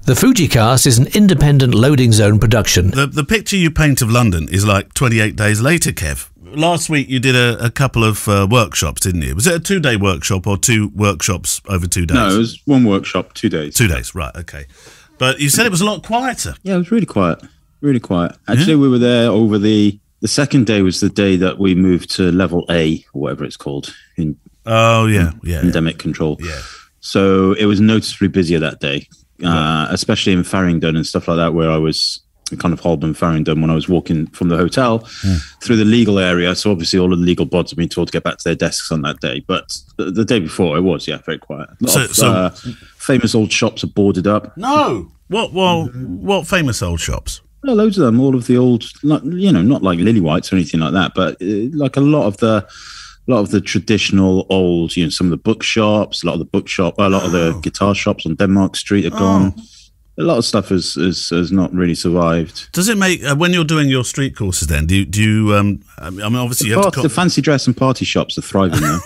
The FujiCast is an independent loading zone production. The picture you paint of London is like 28 days later, Kev. Last week you did a couple of workshops, didn't you? Was it a 2-day workshop or 2 workshops over 2 days? No, it was 1 workshop, 2 days. 2 days, right, okay. But you said it was a lot quieter. Yeah, it was really quiet. Really quiet. Actually, we were there over the second day was the day that we moved to level A, or whatever it's called, in pandemic control. Yeah. So it was noticeably busier that day. Especially in Farringdon and stuff like that, where I was kind of Holborn, Farringdon, when I was walking from the hotel through the legal area. So obviously all of the legal bods have been told to get back to their desks on that day. But the day before, it was, very quiet. So famous old shops are boarded up. No! What famous old shops? Oh, loads of them. All of the old, not like Lily Whites or anything like that, but like a lot of the traditional old, some of the bookshops, a lot of the guitar shops on Denmark Street are gone. A lot of stuff has not really survived. Does it make when you're doing your street courses? Then do you? I mean, obviously you have to. The fancy dress and party shops are thriving now.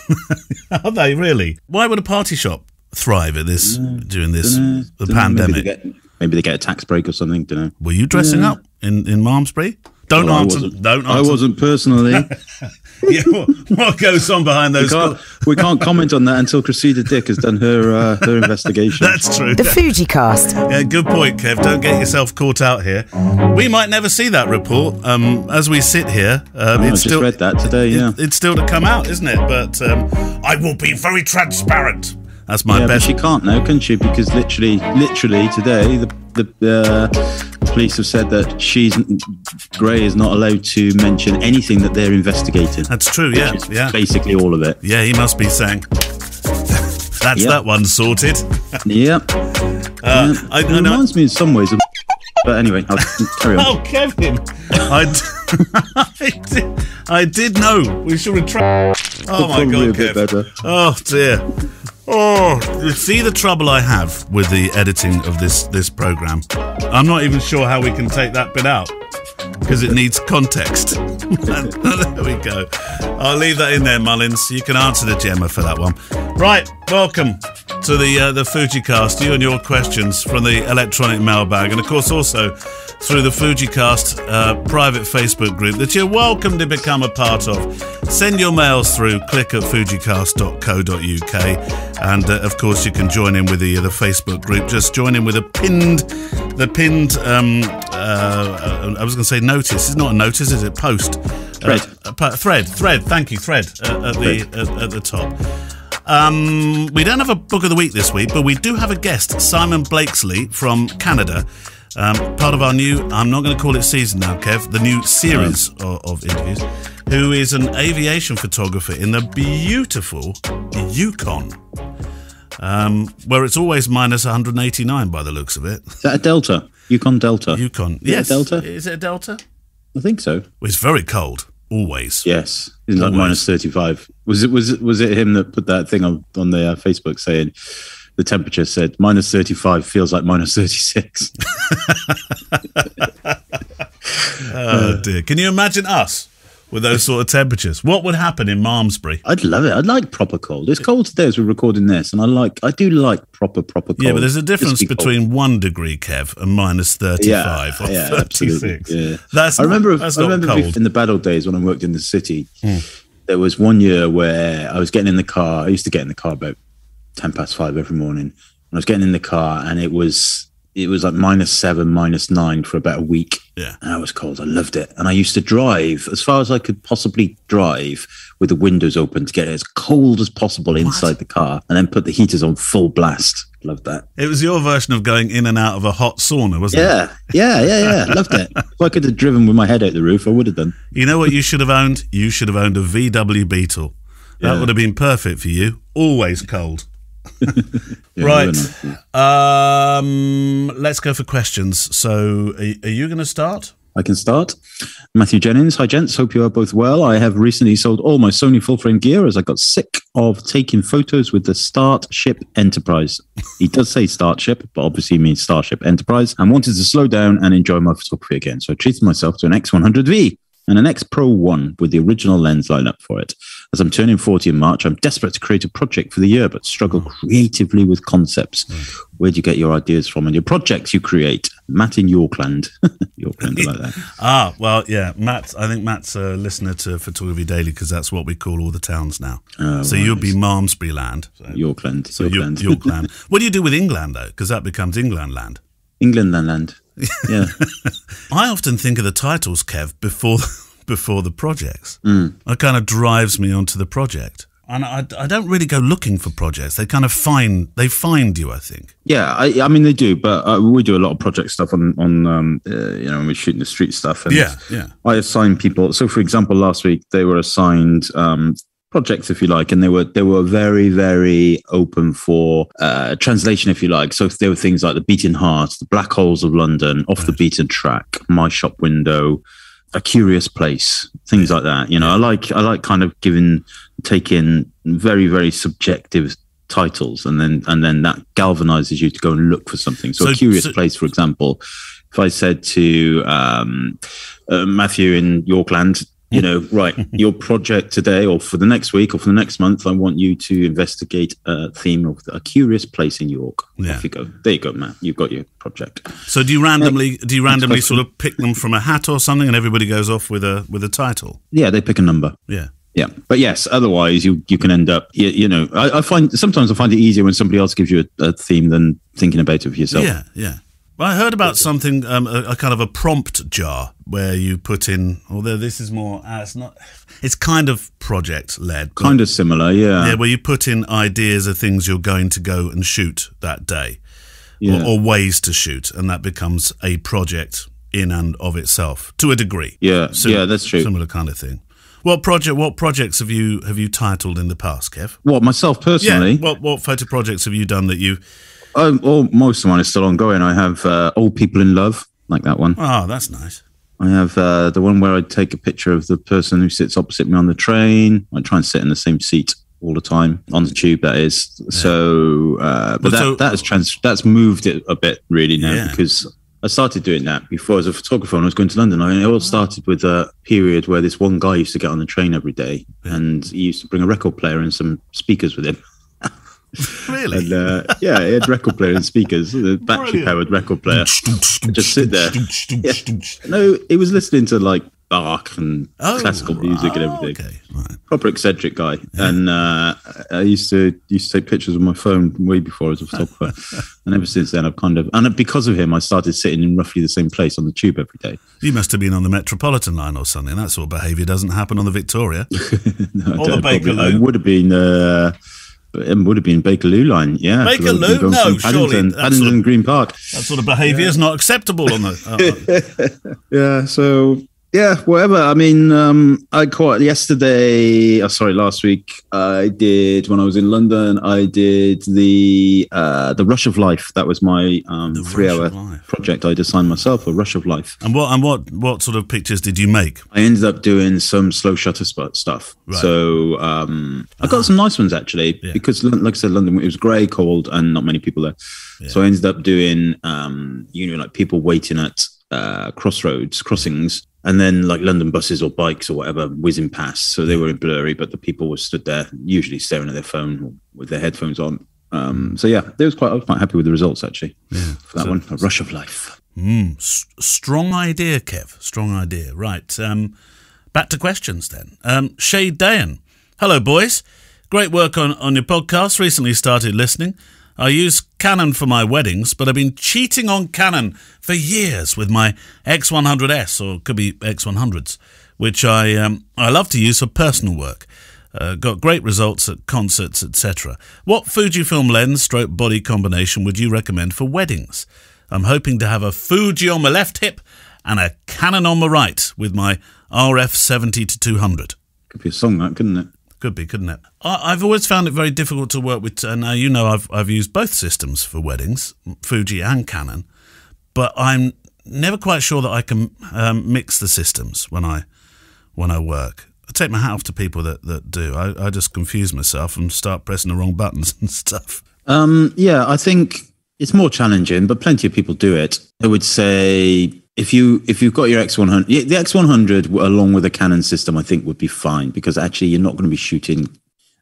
Are they really? Why would a party shop thrive at this during the pandemic? Maybe they get a tax break or something. Don't know. Were you dressing up in Malmesbury? Don't answer. I wasn't personally. Yeah, what goes on behind those? We can't comment on that until Cressida Dick has done her investigation. That's true. The FujiCast. Yeah, good point, Kev. Don't get yourself caught out here. We might never see that report. As we sit here, I just read that today. Yeah, it's still to come out, isn't it? But I will be very transparent. That's my best. But she can't now, can she? Because literally today, the police have said that Gray is not allowed to mention anything that they're investigating. That's true, yeah. Basically all of it. Yeah, he must be saying, that's that one sorted. Yep. It reminds me in some ways of... But anyway, I'll carry on. Oh, Kevin! I did know. We should retract... Oh, my God, Kev. Oh, dear. Oh, you see the trouble I have with the editing of this program. I'm not even sure how we can take that bit out because it needs context. There we go. I'll leave that in there, Mullins. You can answer the Gemma for that one. Right, welcome to the FujiCast. You and your questions from the electronic mailbag, and of course also through the FujiCast private Facebook group that you're welcome to become a part of. Send your mails through. Click at fujicast.co.uk, and of course you can join in with the Facebook group. Just join in with the pinned. I was going to say notice. It's not a notice, is it? Post. Thread. Thread. Thank you. Thread at the top. We don't have a book of the week this week, but we do have a guest, Simon Blakesley from Canada. Part of our new, I'm not going to call it season now, Kev, the new series of interviews, who is an aviation photographer in the beautiful Yukon, where it's always minus 189 by the looks of it. Is that a delta? Yukon Delta? Yukon, yes. Delta? Is it a delta? I think so. Well, it's very cold, always. Yes, it's like minus 35. Was it him that put that thing on the Facebook saying... The temperature said minus 35 feels like minus 36. Oh, dear. Can you imagine us with those sort of temperatures? What would happen in Malmesbury? I'd love it. I'd like proper cold. It's cold today as we're recording this, and I do like proper cold. Yeah, but there's a difference between 1 degree, Kev, and minus 35 or 36. Yeah. I remember cold. In the bad old days when I worked in the city, there was one year where I was getting in the car. I used to get in the car about 5:10 every morning. And I was getting in the car, and it was like -7, -9 for about a week. Yeah. And I was cold. I loved it. And I used to drive as far as I could possibly drive with the windows open to get it as cold as possible inside the car, and then put the heaters on full blast. Loved that. It was your version of going in and out of a hot sauna, wasn't it? Yeah. Loved it. If I could have driven with my head out the roof, I would have done. You know what you should have owned? You should have owned a VW Beetle. That would have been perfect for you. Always cold. Right. Let's go for questions. So are you going to start? I can start. Matthew Jennings. Hi, gents. Hope you are both well. I have recently sold all my Sony full-frame gear as I got sick of taking photos with the Starship Enterprise. He does say Starship, but obviously he means Starship Enterprise, and wanted to slow down and enjoy my photography again. So I treated myself to an X100V. and an X Pro 1 with the original lens lineup for it. As I'm turning 40 in March, I'm desperate to create a project for the year, but struggle creatively with concepts. Where do you get your ideas from and your projects you create? Matt in Yorkland. Yorkland, I like that. Well, yeah, Matt. I think Matt's a listener to Photography Daily because that's what we call all the towns now. So you'll be Malmesbury land. So. Yorkland. So Yorkland. What do you do with England, though? Because that becomes England land. England land. Yeah. I often think of the titles, Kev, before the projects. It kind of drives me onto the project. And I don't really go looking for projects. They kind of find you, I think. Yeah, I mean, they do, but we do a lot of project stuff on when we're shooting the street stuff. And yeah. I assign people. So, for example, last week they were assigned projects, if you like, and they were very, very open for translation, if you like. So there were things like the Beating Heart, the Black Holes of London, Off the Beaten Track, My Shop Window, A Curious Place, things like that. I like kind of taking very, very subjective titles, and then that galvanizes you to go and look for something. So A Curious Place, for example, if I said to Matthew in Yorkland, right, your project today or for the next week or for the next month, I want you to investigate a theme of a curious place in York. Off you go. There you go, Matt. You've got your project. So do you randomly sort of pick them from a hat or something, and everybody goes off with a title? Yeah, they pick a number. Yeah. Yeah, but yes, otherwise you can end up, I find it easier when somebody else gives you a theme than thinking about it for yourself. Yeah. Well, I heard about something, a kind of a prompt jar where you put in, although this is more, it's kind of project-led. Kind of similar, yeah. Yeah, where you put in ideas of things you're going to go and shoot that day, or ways to shoot, and that becomes a project in and of itself, to a degree. Yeah, that's true. Similar kind of thing. What projects have you titled in the past, Kev? What, myself personally? Yeah, what photo projects have you done that you... most of mine is still ongoing. I have Old People in Love, like that one. Oh, that's nice. I have the one where I take a picture of the person who sits opposite me on the train. I try and sit in the same seat all the time, on the tube, that is. Yeah. So, that's moved it a bit really now, because I started doing that before as a photographer when I was going to London. I mean, it all started with a period where this one guy used to get on the train every day, and he used to bring a record player and some speakers with him. Really? And, he had record player and speakers, the battery-powered record player. Just sit there. No, he was listening to like Bach and classical music and everything. Okay. Right. Proper eccentric guy. Yeah. And I used to take pictures with my phone way before I was a photographer. And ever since then, and because of him, I started sitting in roughly the same place on the tube every day. You must have been on the Metropolitan line or something. That sort of behaviour doesn't happen on the Victoria. No, or the Bakerloo. I would have been... it would have been Bakerloo line, yeah. Bakerloo? No, surely. Paddington Green Park. That sort of behaviour is not acceptable on the... Yeah, so... Yeah, whatever. I mean, last week, I did, when I was in London, I did the Rush of Life. That was my 3-hour project I'd assigned myself, a Rush of Life. And what sort of pictures did you make? I ended up doing some slow shutter stuff. Right. So I got some nice ones, actually, because, like I said, London, it was grey, cold, and not many people there. Yeah. So I ended up doing, like people waiting at crossings, and then like London buses or bikes or whatever whizzing past. So they were blurry, but the people were stood there, usually staring at their phone with their headphones on. I was quite happy with the results, actually, for that one, A Rush of Life. Strong idea, Kev. Strong idea. Right. Back to questions then. Shade Dayan. Hello, boys. Great work on your podcast. Recently started listening. I use Canon for my weddings, but I've been cheating on Canon for years with my X100S, or could be X100s, which I love to use for personal work. Got great results at concerts, etc. What Fujifilm lens / body combination would you recommend for weddings? I'm hoping to have a Fuji on my left hip and a Canon on my right with my RF 70-200. Could be a song, that, couldn't it? Could be, couldn't it? I've always found it very difficult to work with. Now, I've used both systems for weddings, Fuji and Canon, but I'm never quite sure that I can mix the systems when I work. I take my hat off to people that do. I just confuse myself and start pressing the wrong buttons and stuff. I think it's more challenging, but plenty of people do it. I would say if you've got your X100, the X100 along with a Canon system, I think would be fine, because actually you're not going to be shooting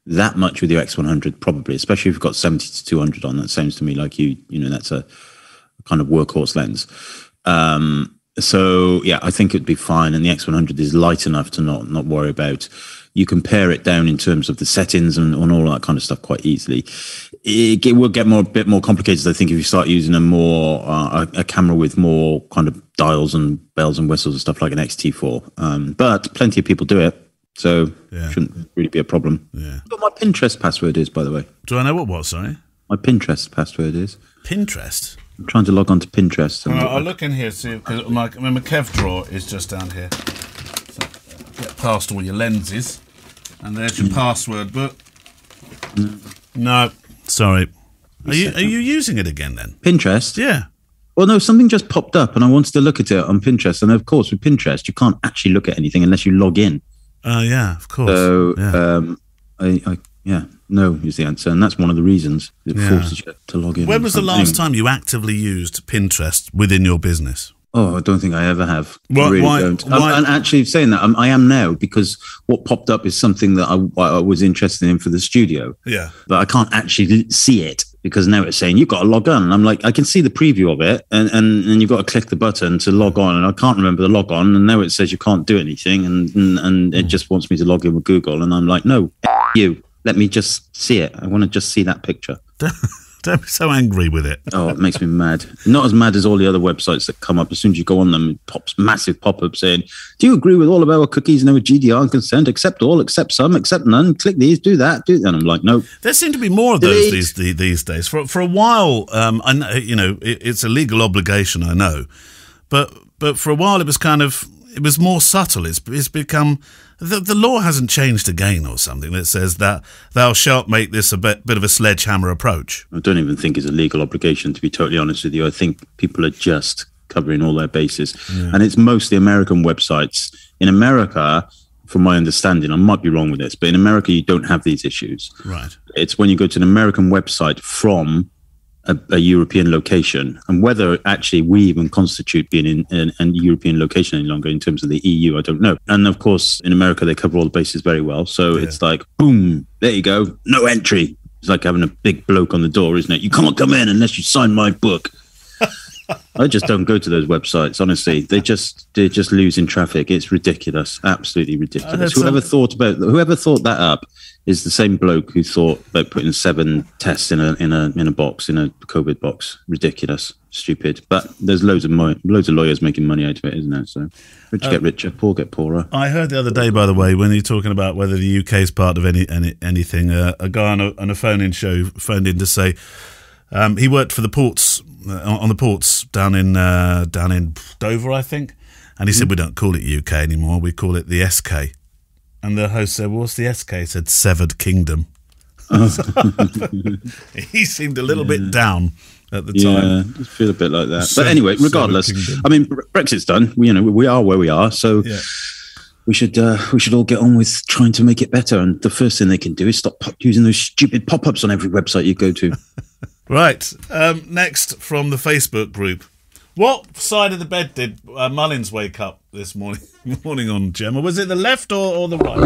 that much with your X100 probably, especially if you've got 70 to 200 on. That sounds to me like that's a kind of workhorse lens. So yeah, I think it'd be fine, and the X100 is light enough to not worry about. You can pare it down in terms of the settings and all that kind of stuff quite easily. It will get a bit more complicated, I think, if you start using a camera with more kind of dials and bells and whistles and stuff like an X-T4. But plenty of people do it, so shouldn't really be a problem. Yeah. What my Pinterest password is, by the way. Do I know what? Sorry, my Pinterest password is. Pinterest. I'm trying to log on to Pinterest. I'll look in here, see, because my Kev drawer is just down here. So get past all your lenses, and there's your password book. No, sorry. Are you using it again then? Pinterest? Yeah. Well, no, something just popped up, and I wanted to look at it on Pinterest. And of course, with Pinterest, you can't actually look at anything unless you log in. Yeah, of course. So, no is the answer, and that's one of the reasons it forces you to log in. When was the last time you actively used Pinterest within your business? Oh, I don't think I ever have. Why, I really don't. I'm actually saying that I am now, because what popped up is something that I was interested in for the studio. Yeah, but I can't actually see it, because now it's saying you've got to log on, and I'm like, I can see the preview of it, and you've got to click the button to log on, and I can't remember the log on, and now it says you can't do anything, and it just wants me to log in with Google, and I'm like, no, you. Let me just see it. I want to just see that picture. Don't be so angry with it. Oh, it makes me mad. Not as mad as all the other websites that come up. As soon as you go on them, it pops massive pop-up saying, do you agree with all of our cookies and our GDPR and consent? Accept all, accept some, accept none. Click these, do that. And I'm like, no. There seem to be more of those these days. For a while, I know, it's a legal obligation, I know. But for a while, it was more subtle. It's become... The law hasn't changed again or something that says that thou shalt make this a bit of a sledgehammer approach. I don't even think it's a legal obligation, to be totally honest with you. I think people are just covering all their bases. Yeah. And it's mostly American websites. In America, from my understanding, I might be wrong with this, but in America, you don't have these issues. Right. It's when you go to an American website from a European location, and whether actually we even constitute being in a European location any longer in terms of the EU, I don't know. And of course, in America, they cover all the bases very well. So it's like, boom, there you go, no entry. It's like having a big bloke on the door, isn't it? You can't come in unless you sign my book. I just don't go to those websites, honestly. They're just losing traffic. It's ridiculous, absolutely ridiculous. Whoever thought that up is the same bloke who thought about putting 7 tests in a box, in a COVID box. Ridiculous, stupid. But there's loads of lawyers making money out of it, isn't there? So rich get richer, poor get poorer. I heard the other day, by the way, when you're talking about whether the UK is part of anything, a guy on a phone-in show phoned in to say he worked for the ports. On the ports down in Dover, I think, and he said, we don't call it UK anymore, we call it the SK. And the host said, well, what's the SK? He said, Severed Kingdom. He seemed a little bit down at the time. Yeah, I feel a bit like that. But anyway, regardless, I mean, Brexit's done. We are where we are, so we should all get on with trying to make it better. And the first thing they can do is stop using those stupid pop-ups on every website you go to. Right. Next from the Facebook group. What side of the bed did Mullins wake up this morning on, Gemma? Was it the left or the right?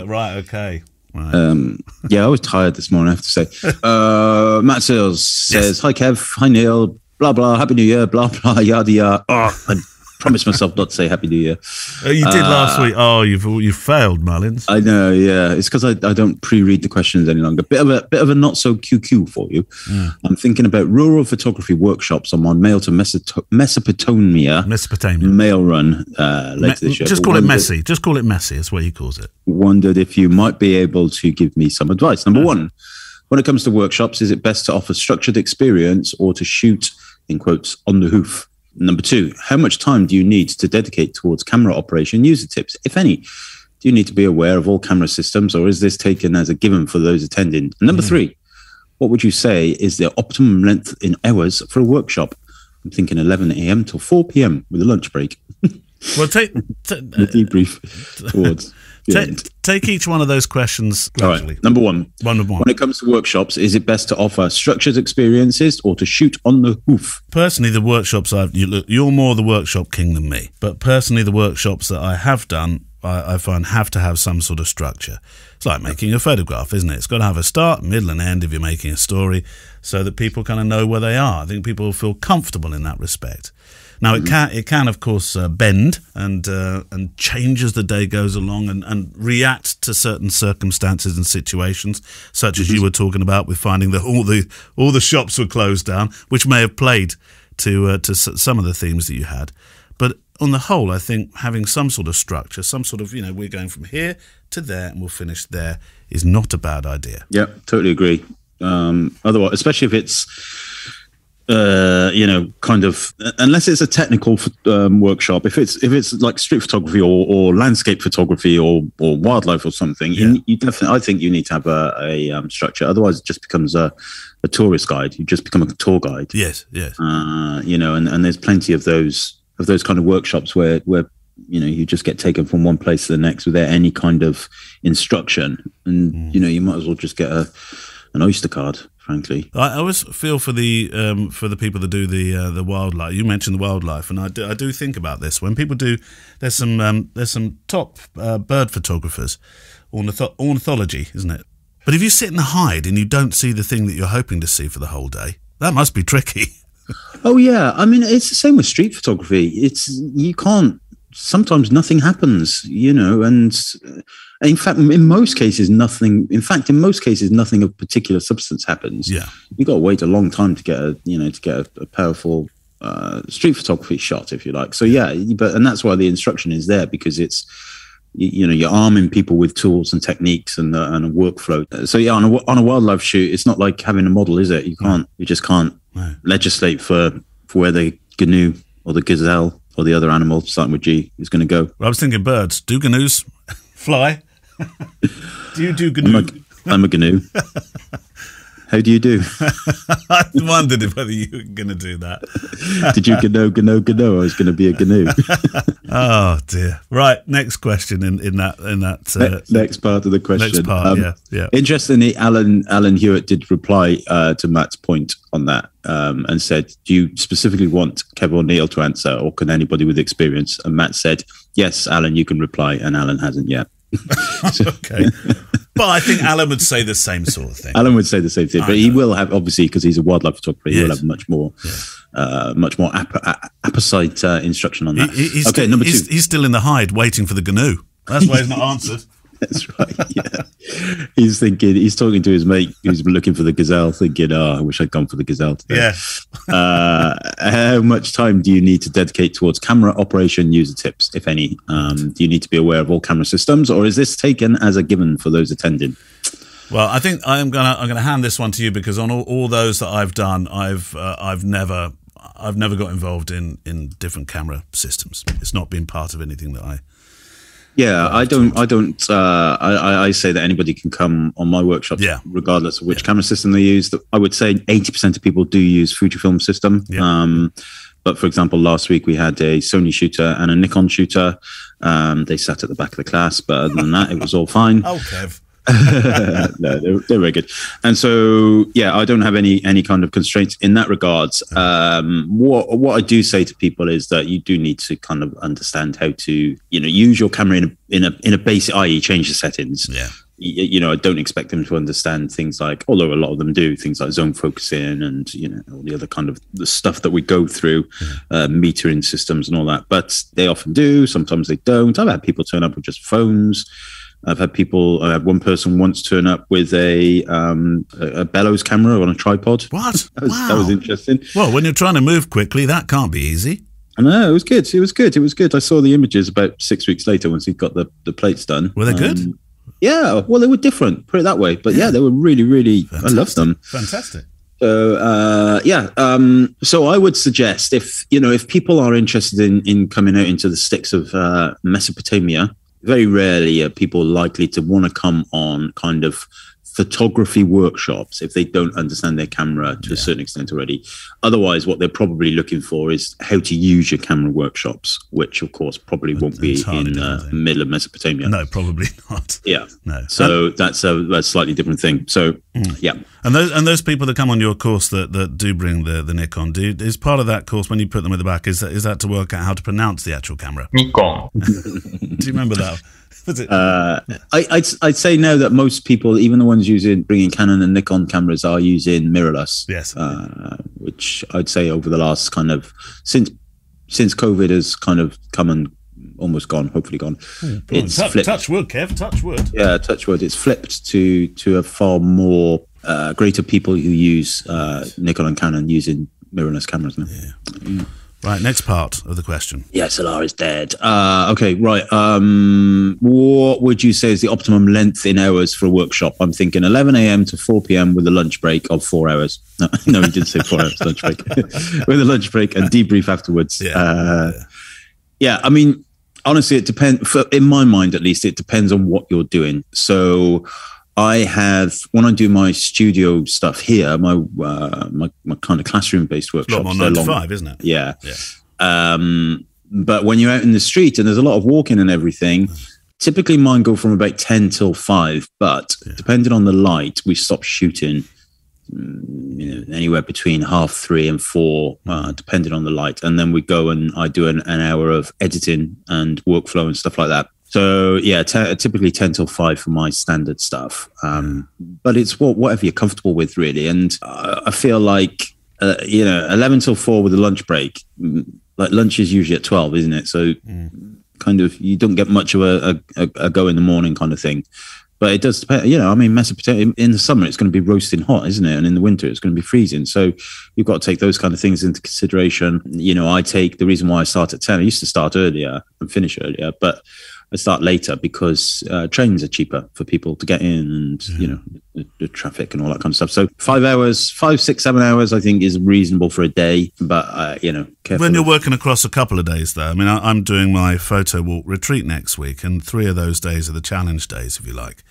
Right, okay. Right. I was tired this morning, I have to say. Matt Seals says, Hi Kev, hi Neil, blah, blah, Happy New Year, blah, blah, yada, yada. Oh, I promised myself not to say Happy New Year. You did last week. Oh, you've failed, Mullins. I know, yeah. It's because I don't pre-read the questions any longer. Bit of a not so QQ for you. Yeah. I'm thinking about rural photography workshops on my mail to Mesopotamia mail run later this year. Just call it messy. Just call it messy. That's what he calls it. Wondered if you might be able to give me some advice. Number one, when it comes to workshops, is it best to offer structured experience or to shoot, in quotes, on the hoof? Number two, how much time do you need to dedicate towards camera operation user tips, if any? Do you need to be aware of all camera systems, or is this taken as a given for those attending? And number three, what would you say is the optimum length in hours for a workshop? I'm thinking 11 a.m. till 4 p.m. with a lunch break. Well, take the debrief towards. Take each one of those questions gradually. All right. Number one. One. When it comes to workshops, is it best to offer structured experiences or to shoot on the hoof? Personally, the workshops you're more the workshop king than me. But personally, the workshops that I have done, I find have to have some sort of structure. It's like making a photograph, isn't it? It's got to have a start, middle, and end if you're making a story, so that people kind of know where they are. I think people will feel comfortable in that respect. Now, it can of course bend and change as the day goes along and react to certain circumstances and situations, such as you were talking about with finding that all the shops were closed down, which may have played to some of the themes that you had. But on the whole, I think having some sort of structure, some sort of, we're going from here to there and we'll finish there, is not a bad idea. Yeah, totally agree. Otherwise, especially if it's kind of, unless it's a technical workshop, if it's like street photography or landscape photography or wildlife or something, you definitely, I think you need to have a structure. Otherwise, it just becomes a tourist guide. You just become a tour guide. Yes. And there's plenty of those kind of workshops where you just get taken from one place to the next without any kind of instruction, and you might as well just get an Oyster card. Frankly, I always feel for the people that do the wildlife. You mentioned the wildlife, and I do think about this when people do. There's some top bird photographers, ornithology, isn't it? But if you sit and hide and you don't see the thing that you're hoping to see for the whole day, that must be tricky. Oh yeah, I mean it's the same with street photography. You can't. Sometimes nothing happens, and in fact, in most cases, nothing of particular substance happens. Yeah, you got to wait a long time to get a powerful street photography shot, if you like. So yeah, and that's why the instruction is there, because it's you're arming people with tools and techniques and a workflow. So yeah, on a wildlife shoot, it's not like having a model, is it? You just can't legislate for where the GNU or the gazelle or the other animal starting with G is going to go. Well, I was thinking birds. Do GNUs fly? Do you do GNU? I'm a GNU. How do you do? I wondered whether you were going to do that. Did you GNU? I was going to be a GNU. Oh dear. Right. Next question in that next part of the question. Next part. Yeah. Interestingly, Alan Hewitt did reply to Matt's point on that and said, "Do you specifically want Kev or Neil to answer, or can anybody with experience?" And Matt said, "Yes, Alan, you can reply," and Alan hasn't yet. Okay. But I think Alan would say the same sort of thing. Alan would say the same thing, but he will have, obviously, because he's a wildlife photographer, he will have much more apposite instruction on that. Number two. He's still in the hide waiting for the GNU. That's why he's not answered. That's right, yeah. He's talking to his mate who's looking for the gazelle, thinking, I wish I'd gone for the gazelle today. Yeah. How much time do you need to dedicate towards camera operation user tips, if any? Do you need to be aware of all camera systems, or is this taken as a given for those attending? Well, I think I'm gonna hand this one to you, because on all those that I've done, I've never got involved in different camera systems. It's not been part of anything that I. Yeah, I say that anybody can come on my workshop, regardless of which camera system they use. I would say 80% of people do use Fujifilm system. Yeah. But for example, last week we had a Sony shooter and a Nikon shooter. They sat at the back of the class, but other than that, it was all fine. Oh, Kev. No, they're very good. And so, yeah, I don't have any kind of constraints in that regards. What I do say to people is that you do need to kind of understand how to, use your camera in a basic, i.e. change the settings. Yeah. I don't expect them to understand things like, although a lot of them do, things like zone focusing and, all the other kind of the stuff that we go through, metering systems and all that. But they often do. Sometimes they don't. I've had people turn up with just phones. I had one person once turn up with a bellows camera on a tripod. What? That was interesting. Well, when you're trying to move quickly, that can't be easy. I know, it was good. It was good. I saw the images about 6 weeks later once he got the plates done. Were they good? Yeah, well, they were different, put it that way. But yeah they were really, really, fantastic. I loved them. Fantastic. So I would suggest if people are interested in coming out into the sticks of Mesopotamia, very rarely are people likely to want to come on kind of photography workshops if they don't understand their camera to a certain extent already. Otherwise, what they're probably looking for is how to use your camera workshops, which of course probably won't be in the middle of Mesopotamia. No, probably not. Yeah. No. So that's a slightly different thing. So yeah. And those people that come on your course that do bring the Nikon, is part of that course when you put them at the back, is that to work out how to pronounce the actual camera? Nikon. Do you remember that? I'd say now that most people, even the ones bringing Canon and Nikon cameras, are using mirrorless. Yes. Which I'd say over the last kind of since COVID has kind of come and almost gone, hopefully gone. It's flipped. Touch wood, Kev. Touch wood. Yeah, touch wood. It's flipped to a far more greater people who use Nikon and Canon using mirrorless cameras now. Yeah. Right, next part of the question. Yeah, SLR is dead. Okay, right. What would you say is the optimum length in hours for a workshop? I'm thinking 11 a.m. to 4 p.m. with a lunch break of 4 hours. No, he did say 4 hours lunch break. With a lunch break and debrief afterwards. Yeah, I mean, honestly, it depends. In my mind, at least, it depends on what you're doing. So when I do my studio stuff here, my kind of classroom-based workshops. A lot more 9 to 5, isn't it? Yeah. But when you're out in the street and there's a lot of walking and everything, typically mine go from about 10 till 5. But depending on the light, we stop shooting anywhere between 3:30 and 4, depending on the light. And then we go and I do an hour of editing and workflow and stuff like that. So yeah, typically 10 till 5 for my standard stuff. But it's whatever you're comfortable with, really. And I feel like 11 till 4 with a lunch break. Like lunch is usually at 12, isn't it? So kind of you don't get much of a go in the morning kind of thing. But it does depend. I mean, Mesopotamia in the summer it's going to be roasting hot, isn't it? And in the winter it's going to be freezing. So you've got to take those kind of things into consideration. I take the reason why I start at 10. I used to start earlier and finish earlier, but I start later because trains are cheaper for people to get in and, the traffic and all that kind of stuff. So 5 hours, 5, 6, 7 hours, I think is reasonable for a day. But, careful. When you're working across a couple of days, though, I mean, I'm doing my photo walk retreat next week, and 3 of those days are the challenge days, if you like.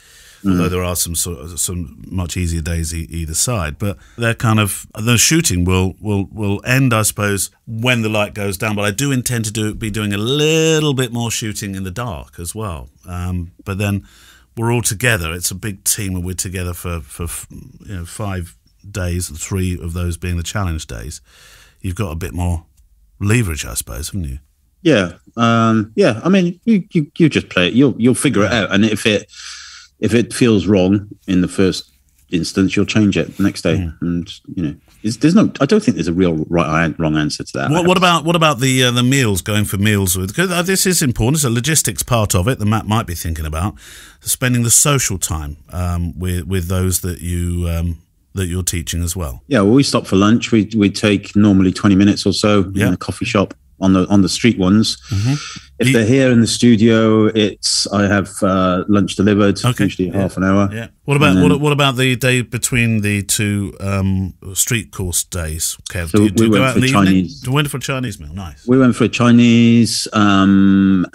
Although there are some much easier days either side, but they're kind of the shooting will end, I suppose, when the light goes down. But I do intend to be doing a little bit more shooting in the dark as well. But then we're all together. It's a big team, and we're together for 5 days, 3 of those being the challenge days. You've got a bit more leverage, I suppose, haven't you? Yeah, yeah. I mean, you just play it. You'll figure it out, and if it feels wrong in the first instance, you'll change it the next day. And I don't think there's a real wrong answer to that. What about the meals? Going for meals with, because this is important. It's a logistics part of it that Matt might be thinking about. Spending the social time with those that you're teaching as well. Yeah, well, we stop for lunch. We take normally 20 minutes or so in a coffee shop on the street ones. If they're here in the studio, I have lunch delivered, usually half an hour. Yeah. What about the day between the 2 street course days, Kev? So we went for Chinese. You went for a Chinese meal, nice. We went for a Chinese, and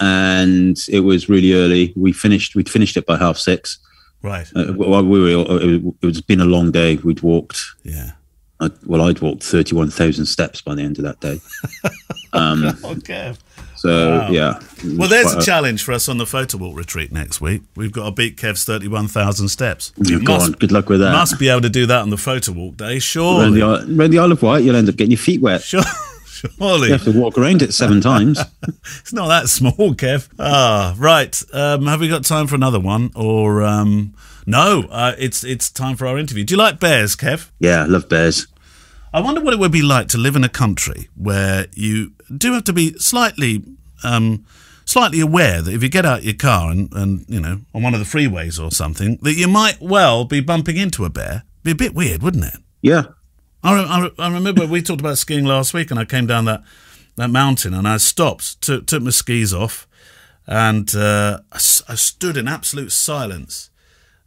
it was really early. We'd finished it by 6:30. Right. It's been a long day. We'd walked. Yeah. I'd walked 31,000 steps by the end of that day. Okay. So, wow. Yeah. Well, there's a challenge for us on the photo walk retreat next week. We've got to beat Kev's 31,000 steps. Good luck with that. Must be able to do that on the photo walk day, surely. Around the Isle of Wight, you'll end up getting your feet wet. Surely. You have to walk around it 7 times. It's not that small, Kev. Right. Have we got time for another one? Or no? It's time for our interview. Do you like bears, Kev? Yeah, I love bears. I wonder what it would be like to live in a country where you do have to be slightly aware that if you get out your car and on one of the freeways or something, that you might well be bumping into a bear. Be a bit weird, wouldn't it? Yeah. I remember we talked about skiing last week, and I came down that mountain and I stopped, took my skis off, and I stood in absolute silence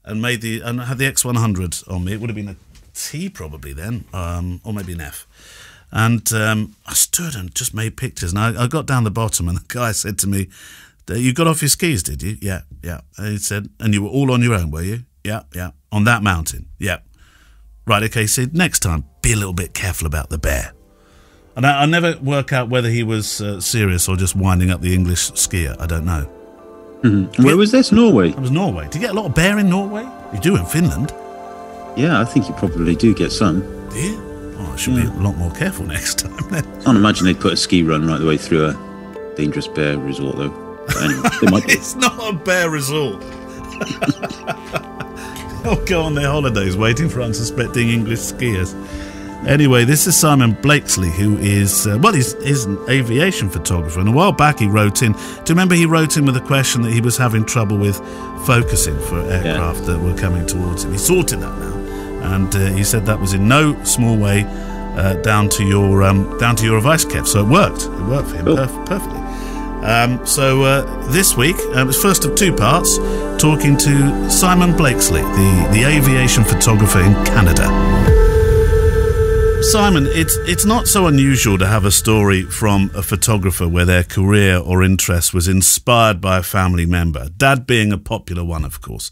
and had the X100 on me. It would have been a T probably then, or maybe an F. And I stood and just made pictures. And I got down the bottom, and the guy said to me, "You got off your skis, did you?" Yeah. And he said, "And you were all on your own, were you?" yeah. On that mountain. Yeah. Right, okay, so next time, be a little bit careful about the bear. And I never work out whether he was serious or just winding up the English skier. I don't know. Mm-hmm. Where was this? Norway? It was Norway. Do you get a lot of bear in Norway? You do in Finland. Yeah, I think you probably do get some. Do you? Oh, I should be a lot more careful next time then. I can't imagine they'd put a ski run right the way through a dangerous bear resort, though. But anyway, they might. It's not a bear resort. They'll go on their holidays waiting for unsuspecting English skiers. Anyway, this is Simon Blakesley, who is, he's an aviation photographer. And a while back he wrote in, do you remember he wrote in with a question that he was having trouble with focusing for aircraft that were coming towards him? He sorted that now. And he said that was in no small way down to your advice, Kev. So it worked. It worked for him perfectly. So this week, it's first of two parts, talking to Simon Blakesley, the aviation photographer in Canada. Simon, it's not so unusual to have a story from a photographer where their career or interest was inspired by a family member, Dad being a popular one, of course.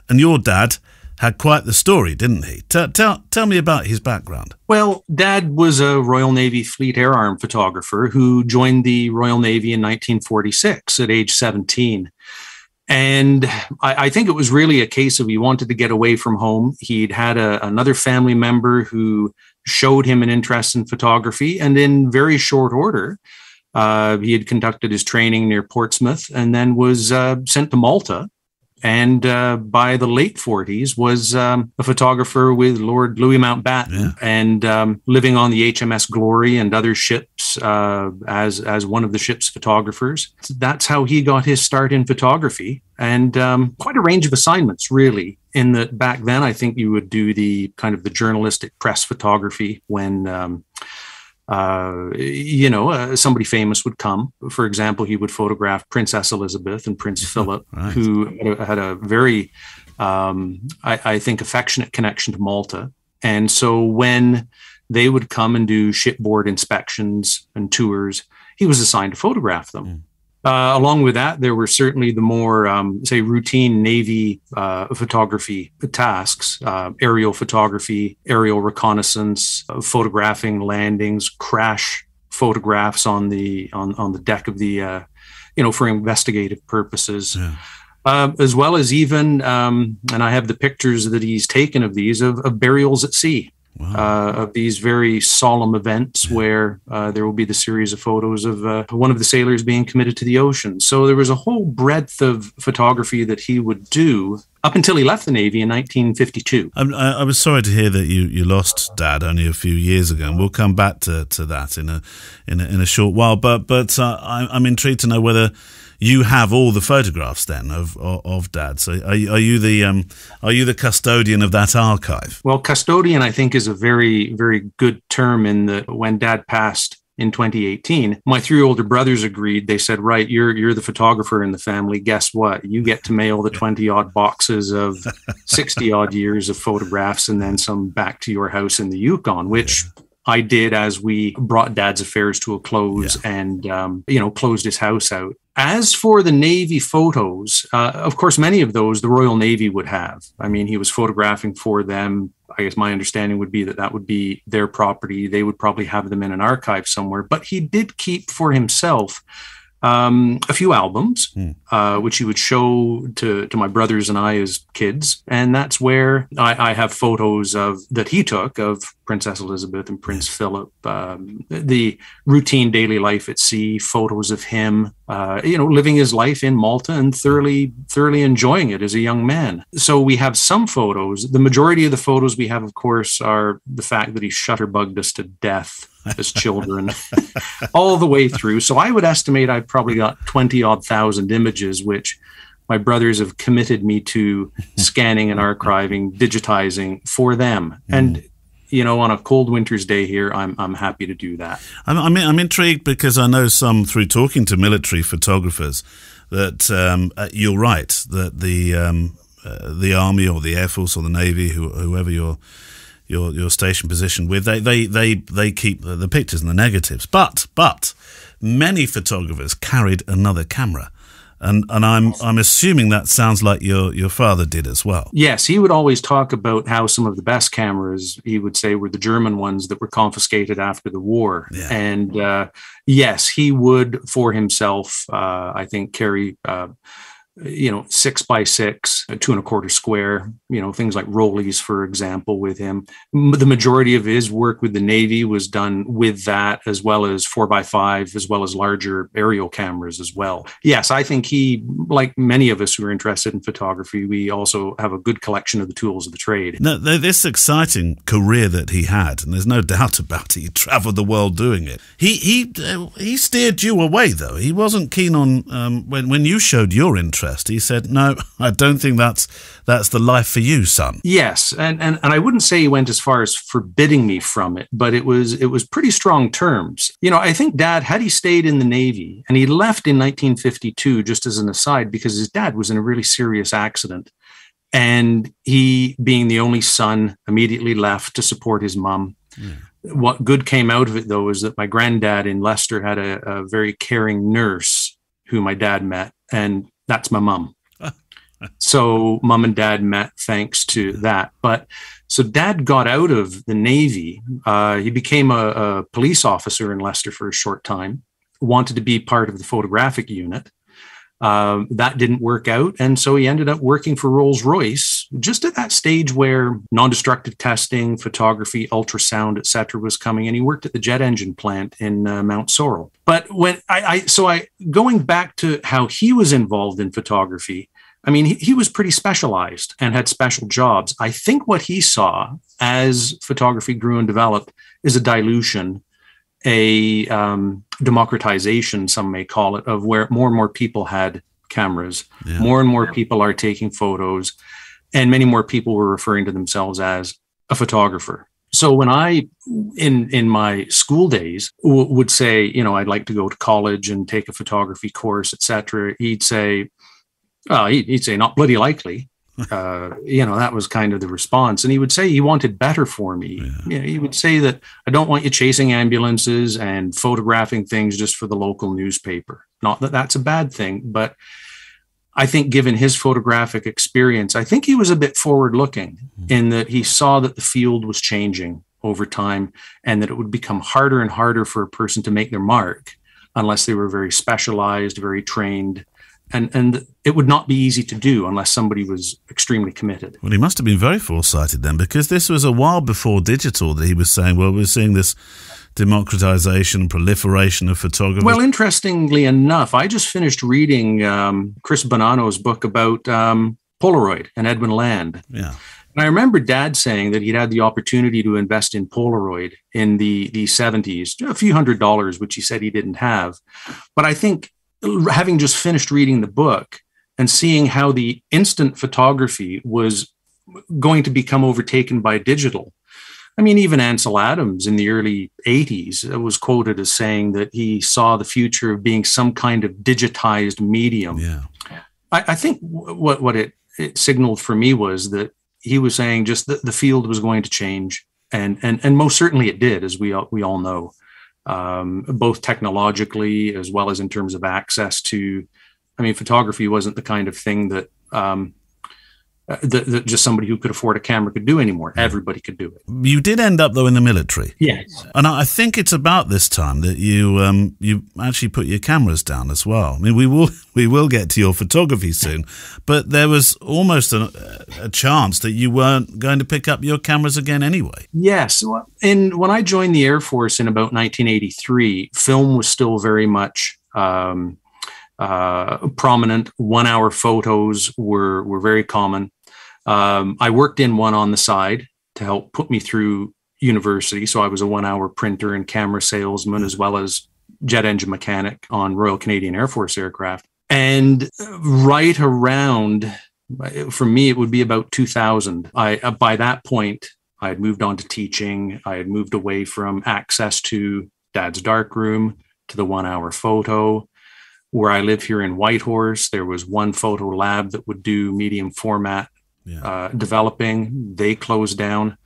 And your dad had quite the story, didn't he? Tell me about his background. Well, Dad was a Royal Navy Fleet Air Arm photographer who joined the Royal Navy in 1946 at age 17. And I think it was really a case of he wanted to get away from home. He'd had another family member who showed him an interest in photography. And in very short order, he had conducted his training near Portsmouth and then was sent to Malta. And by the late 40s was a photographer with Lord Louis Mountbatten and living on the HMS Glory and other ships as one of the ship's photographers. That's how he got his start in photography, and quite a range of assignments, really. In that back then, I think you would do the kind of the journalistic press photography when somebody famous would come. For example, he would photograph Princess Elizabeth and Prince Philip, right, who had a very, I think, affectionate connection to Malta. And so when they would come and do shipboard inspections and tours, he was assigned to photograph them. Along with that, there were certainly the more, routine Navy photography tasks, aerial photography, aerial reconnaissance, photographing landings, crash photographs on the deck of the, for investigative purposes, as well as even, and I have the pictures that he's taken of these, of burials at sea. Wow. Of these very solemn events where there will be the series of photos of one of the sailors being committed to the ocean. So there was a whole breadth of photography that he would do up until he left the Navy in 1952. I was sorry to hear that you lost Dad only a few years ago, and we'll come back to that in a short while. But I'm intrigued to know whether you have all the photographs then of Dad. So are you the custodian of that archive? Well, custodian, I think, is a very, very good term. In that when Dad passed in 2018, my three older brothers agreed. They said, right, you're the photographer in the family. Guess what? You get to mail the 20 odd boxes of 60 odd years of photographs and then some back to your house in the Yukon, which I did as we brought Dad's affairs to a close and, closed his house out. As for the Navy photos, of course, many of those the Royal Navy would have. I mean, he was photographing for them. I guess my understanding would be that would be their property. They would probably have them in an archive somewhere. But he did keep for himself a few albums, which he would show to my brothers and I as kids. And that's where I have photos that he took of Princess Elizabeth and Prince Philip, the routine daily life at sea, photos of him, living his life in Malta and thoroughly enjoying it as a young man. So we have some photos. The majority of the photos we have, of course, are the fact that he shutterbugged us to death as children all the way through. So I would estimate I've probably got 20-odd thousand images, which my brothers have committed me to scanning and archiving, digitizing for them. And on a cold winter's day here, I'm happy to do that. I'm intrigued because I know some through talking to military photographers that you're right, that the Army or the Air Force or the Navy, whoever your station position with, they keep the pictures and the negatives. But many photographers carried another camera. And I'm assuming that sounds like your father did as well. Yes, he would always talk about how some of the best cameras, he would say, were the German ones that were confiscated after the war. Yeah. And yes, he would for himself, I think, carry 6x6, 2¼ square, things like rollies, for example, with him. The majority of his work with the Navy was done with that, as well as 4x5, as well as larger aerial cameras as well. Yes, I think he, like many of us who are interested in photography, we also have a good collection of the tools of the trade. No, this exciting career that he had, and there's no doubt about it, he traveled the world doing it. He steered you away, though. He wasn't keen on, when you showed your interest, he said, no, I don't think that's the life for you, son. Yes, and I wouldn't say he went as far as forbidding me from it, but it was pretty strong terms. I think Dad, had he stayed in the Navy, and he left in 1952, just as an aside, because his dad was in a really serious accident. And he, being the only son, immediately left to support his mom. Yeah. What good came out of it, though, is that my granddad in Leicester had a very caring nurse who my dad met, and that's my mom. So mom and dad met thanks to that. But so Dad got out of the Navy. He became a police officer in Leicester for a short time, wanted to be part of the photographic unit. That didn't work out. And so he ended up working for Rolls-Royce, just at that stage where non-destructive testing, photography, ultrasound, et cetera, was coming. And he worked at the jet engine plant in Mount Sorrel. But when going back to how he was involved in photography, I mean, he was pretty specialized and had special jobs. I think what he saw as photography grew and developed is a dilution, a democratization, some may call it, of where more and more people had cameras. Yeah. More and more people are taking photos, and many more people were referring to themselves as a photographer. So when I, in my school days, would say, I'd like to go to college and take a photography course, et cetera, he'd say, not bloody likely. That was kind of the response. And he would say he wanted better for me. Yeah. He would say that I don't want you chasing ambulances and photographing things just for the local newspaper. Not that that's a bad thing, but I think given his photographic experience, I think he was a bit forward looking in that he saw that the field was changing over time and that it would become harder and harder for a person to make their mark unless they were very specialized, very trained. And it would not be easy to do unless somebody was extremely committed. Well, he must have been very foresighted then, because this was a while before digital that he was saying, well, we're seeing this democratization and proliferation of photography. Well, interestingly enough, I just finished reading Chris Bonanno's book about Polaroid and Edwin Land. Yeah. And I remember Dad saying that he'd had the opportunity to invest in Polaroid in the 70s, a few $100s, which he said he didn't have. But I think having just finished reading the book and seeing how the instant photography was going to become overtaken by digital. I mean, even Ansel Adams in the early 80s was quoted as saying that he saw the future of being some kind of digitized medium. Yeah. I think what it signaled for me was that he was saying just that the field was going to change. And most certainly it did, as we all know. Both technologically as well as in terms of access to, photography wasn't the kind of thing that that just somebody who could afford a camera could do anymore. Everybody could do it. You did end up, though, in the military. Yes. And I think it's about this time that you actually put your cameras down as well. I mean, we will get to your photography soon, but there was almost a chance that you weren't going to pick up your cameras again anyway. Yes. When I joined the Air Force in about 1983, film was still very much prominent. 1 hour photos were very common. I worked in one on the side to help put me through university. So I was a 1 hour printer and camera salesman, as well as jet engine mechanic on Royal Canadian Air Force aircraft. And right around, for me, it would be about 2000. By that point, I had moved on to teaching. I had moved away from access to Dad's darkroom to the 1 hour photo. Where I live here in Whitehorse, there was one photo lab that would do medium format developing. They closed down.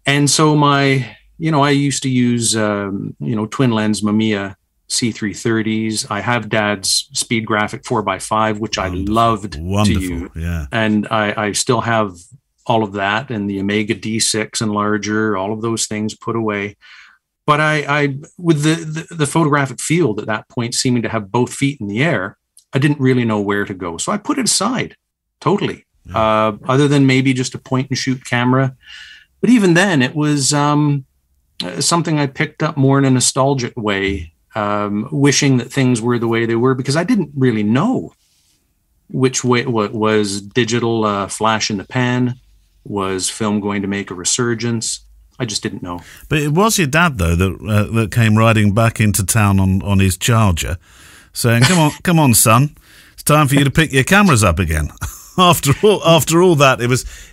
And so I used to use, twin lens Mamiya C330s. I have Dad's speed graphic 4x5, which I loved to use. Yeah. And I still have all of that, and the Omega D6 and larger, all of those things put away. But I with the photographic field at that point seeming to have both feet in the air, I didn't really know where to go. So I put it aside totally, other than maybe just a point and shoot camera. But even then, it was something I picked up more in a nostalgic way, wishing that things were the way they were, because I didn't really know which way, what was digital flash in the pan, was film going to make a resurgence. I just didn't know. But it was your dad, though, that came riding back into town on his Charger, saying, come on, son, it's time for you to pick your cameras up again. After all that, it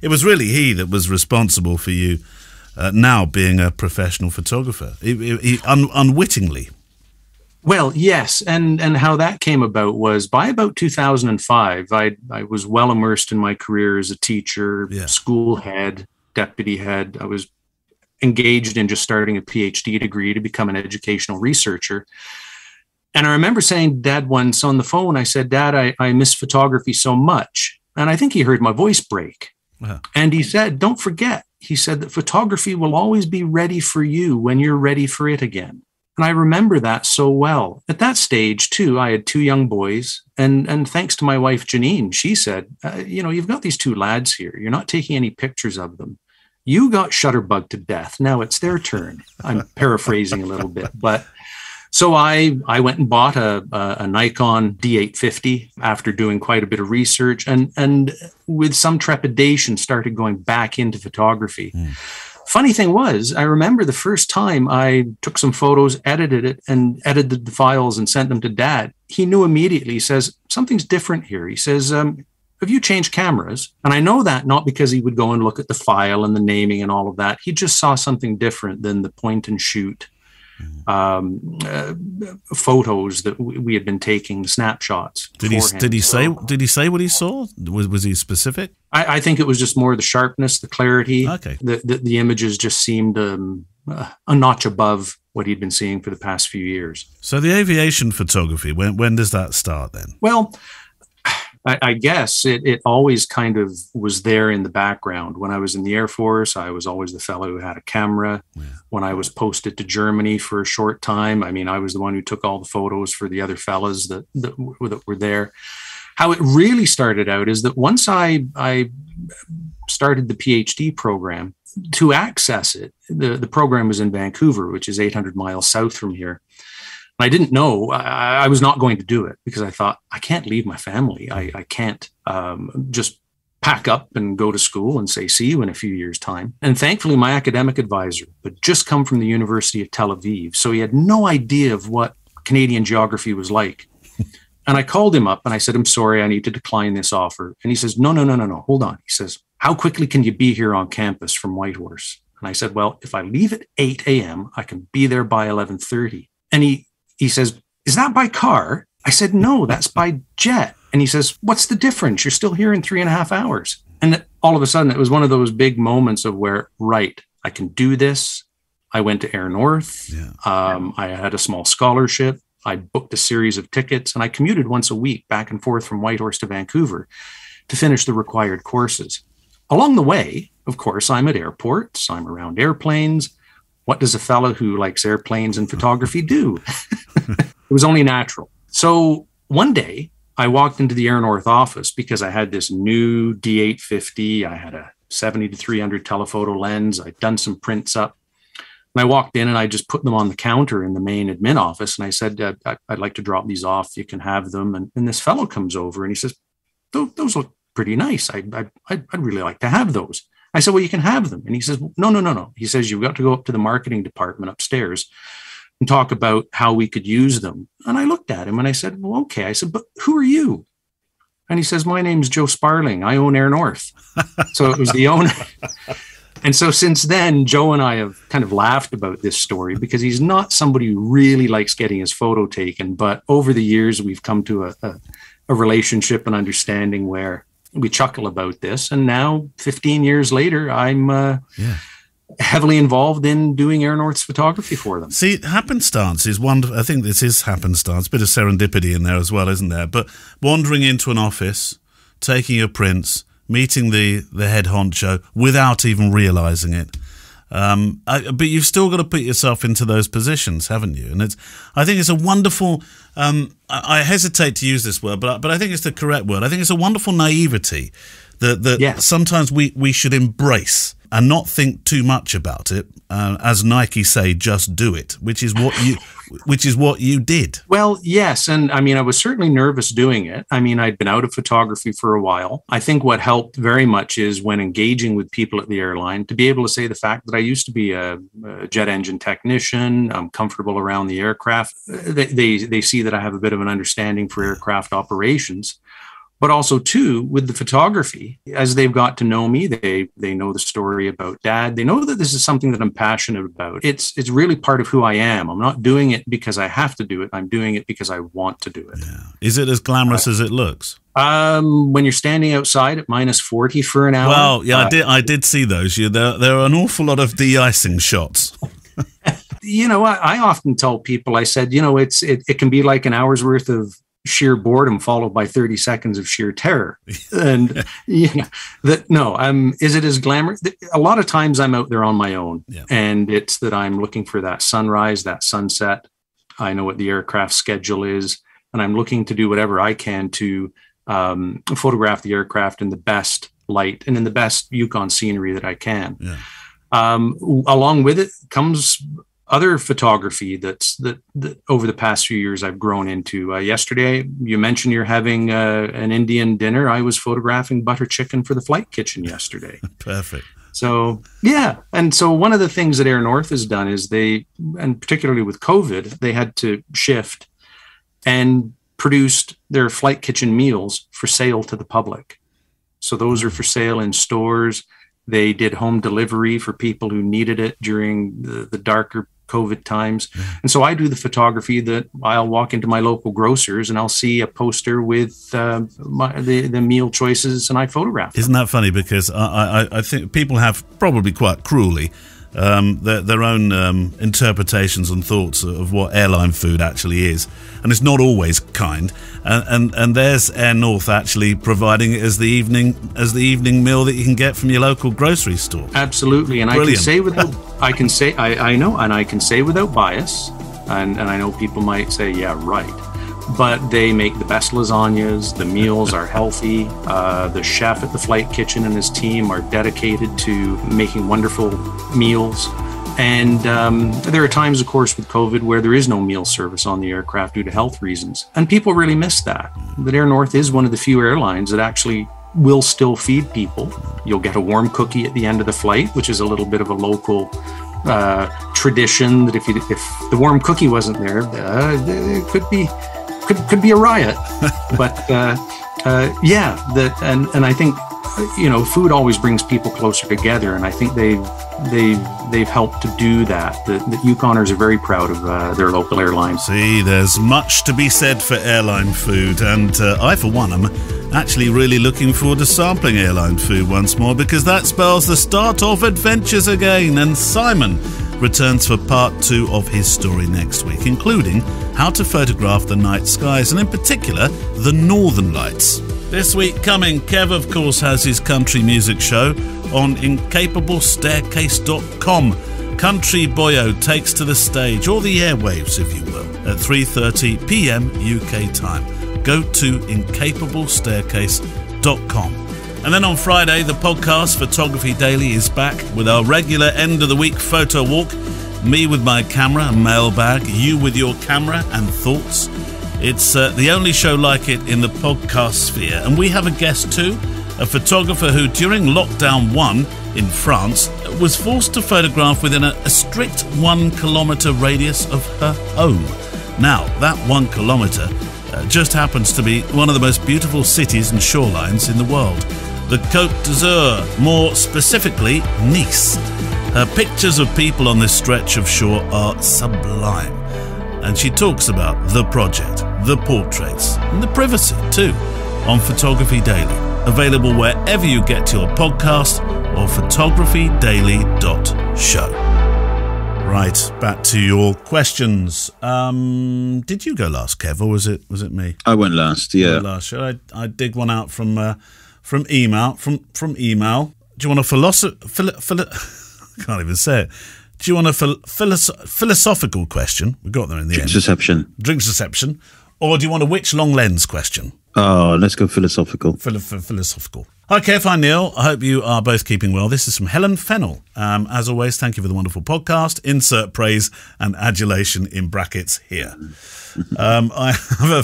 was really he that was responsible for you now being a professional photographer, he unwittingly. Well, yes, and how that came about was by about 2005, I was well immersed in my career as a teacher, school head, deputy head. I was engaged in just starting a PhD degree to become an educational researcher. And I remember saying to Dad once on the phone, I said, Dad, I miss photography so much. And I think he heard my voice break. Uh-huh. And he said, don't forget, he said that photography will always be ready for you when you're ready for it again. And I remember that so well. At that stage, too, I had 2 young boys. And thanks to my wife, Janine, she said, you've got these 2 lads here. You're not taking any pictures of them. You got shutterbugged to death. Now it's their turn. I'm paraphrasing a little bit. But so I went and bought a Nikon D850 after doing quite a bit of research and with some trepidation started going back into photography. Funny thing was, I remember the first time I took some photos, edited it, and edited the files and sent them to Dad. He knew immediately. He says, something's different here. He says, have you changed cameras? And I know that not because he would go and look at the file and the naming and all of that. He just saw something different than the point and shoot photos that we had been taking, snapshots. Did he say what he saw? Was he specific? I think it was just more the sharpness, the clarity. Okay. The images just seemed a notch above what he'd been seeing for the past few years. So the aviation photography, when does that start then? Well, I guess it always kind of was there in the background. When I was in the Air Force, I was always the fellow who had a camera. Yeah. When I was posted to Germany for a short time, I was the one who took all the photos for the other fellas that were there. How it really started out is that once I started the PhD program, to access it, the program was in Vancouver, which is 800 miles south from here. I didn't know I was not going to do it because I thought, I can't leave my family. I can't just pack up and go to school and say, see you in a few years' time. And thankfully, my academic advisor had just come from the University of Tel Aviv. So he had no idea of what Canadian geography was like. And I called him up and I said, I'm sorry, I need to decline this offer. And he says, no, hold on. He says, how quickly can you be here on campus from Whitehorse? And I said, well, if I leave at 8 a.m., I can be there by 11:30. And he says, is that by car? I said, no, that's by jet. And he says, what's the difference? You're still here in 3.5 hours. And all of a sudden, it was one of those big moments of where, right, I can do this. I went to Air North. Yeah. I had a small scholarship. I booked a series of tickets, and I commuted once a week back and forth from Whitehorse to Vancouver to finish the required courses. Along the way, of course, I'm at airports. I'm around airplanes. What does a fellow who likes airplanes and photography do? It was only natural. So one day I walked into the Air North office because I had this new D850. I had a 70-300 telephoto lens. I'd done some prints up. And I walked in and I just put them on the counter in the main admin office. And I said, I'd like to drop these off. You can have them. And this fellow comes over and he says, those look pretty nice. I'd really like to have those. I said, well, you can have them. And he says, no. He says, you've got to go up to the marketing department upstairs and talk about how we could use them. And I looked at him and I said, well, okay. I said, but who are you? And he says, my name's Joe Sparling. I own Air North. So it was the owner. And so since then, Joe and I have kind of laughed about this story because he's not somebody who really likes getting his photo taken. But over the years, we've come to a relationship and understanding where we chuckle about this. And now 15 years later, I'm heavily involved in doing Air North's photography for them. See, happenstance is wonderful. I think this is happenstance, bit of serendipity in there as well, isn't there? But wandering into an office, taking your prints, meeting the head honcho without even realising it. But you've still got to put yourself into those positions, haven't you? And I think it's a wonderful, I hesitate to use this word, but I think it's the correct word. I think it's a wonderful naivety that sometimes we should embrace and not think too much about it. As Nike say, just do it, which is what you did. Well, yes. And I mean, I was certainly nervous doing it. I mean, I'd been out of photography for a while. I think what helped very much is when engaging with people at the airline, to be able to say the fact that I used to be a jet engine technician, I'm comfortable around the aircraft. They see that I have a bit of an understanding for aircraft operations. But also, too, with the photography, as they've got to know me, they know the story about Dad. They know that this is something that I'm passionate about. It's really part of who I am. I'm not doing it because I have to do it. I'm doing it because I want to do it. Yeah. Is it as glamorous as it looks? When you're standing outside at -40 for an hour. Well, yeah, I did see those. There are an awful lot of de-icing shots. You know, I often tell people, I said, you know, it can be like an hour's worth of sheer boredom followed by 30 seconds of sheer terror. And you know, is it as glamorous? A lot of times I'm out there on my own, and it's that I'm looking for that sunrise, that sunset. I know what the aircraft schedule is, and I'm looking to do whatever I can to photograph the aircraft in the best light and in the best Yukon scenery that I can. Yeah. Along with it comes other photography that over the past few years I've grown into. Yesterday, you mentioned you're having an Indian dinner. I was photographing butter chicken for the flight kitchen yesterday. Perfect. So, yeah. And so one of the things that Air North has done is and particularly with COVID, they had to shift and produced their flight kitchen meals for sale to the public. So those are for sale in stores. They did home delivery for people who needed it during the darker COVID times. And so I do the photography that I'll walk into my local grocers and I'll see a poster with the meal choices, and I photograph them. Isn't that funny? Because I think people have probably quite cruelly their own interpretations and thoughts of what airline food actually is, and it's not always kind. And there's Air North actually providing it as the evening meal that you can get from your local grocery store. Absolutely, and brilliant. I can say without bias, and I know people might say, yeah, right. But they make the best lasagnas. The meals are healthy. The chef at the flight kitchen and his team are dedicated to making wonderful meals. And there are times, of course, with COVID where there is no meal service on the aircraft due to health reasons. And people really miss that. But Air North is one of the few airlines that actually will still feed people. You'll get a warm cookie at the end of the flight, which is a little bit of a local tradition that if the warm cookie wasn't there, it could be a riot. But and I think, you know, food always brings people closer together, and I think they've helped to do that. The Yukoners are very proud of their local airline. See, there's much to be said for airline food, and I, for one, am actually really looking forward to sampling airline food once more, because that spells the start of adventures again. And Simon returns for part 2 of his story next week, including how to photograph the night skies, and in particular, the northern lights. This week coming, Kev, of course, has his country music show on incapablestaircase.com. Country Boyo takes to the stage, or the airwaves, if you will, at 3:30 p.m. UK time. Go to incapablestaircase.com. And then on Friday, the podcast Photography Daily is back with our regular end-of-the-week photo walk. Me with my camera and mailbag, you with your camera and thoughts. It's the only show like it in the podcast sphere. And we have a guest too, a photographer who, during lockdown 1 in France, was forced to photograph within a strict 1 kilometre radius of her home. Now, that 1 kilometre just happens to be one of the most beautiful cities and shorelines in the world. The Côte d'Azur, more specifically Nice. Her pictures of people on this stretch of shore are sublime. And she talks about the project, the portraits, and the privacy too, on Photography Daily. Available wherever you get your podcast or photographydaily.com. show. Right, back to your questions. Did you go last, Kev, or was it me? I went last. Yeah. Should I dig one out from email? From email. Do you want a I can't even say it. Do you want a philosophical question? We got there in the end. Drinks reception. Or do you want a which long lens question? Oh, let's go philosophical. Philosophical. Hi, Kev. Hi, Neil. I hope you are both keeping well. This is from Helen Fennell. As always, thank you for the wonderful podcast. Insert praise and adulation in brackets here. I have a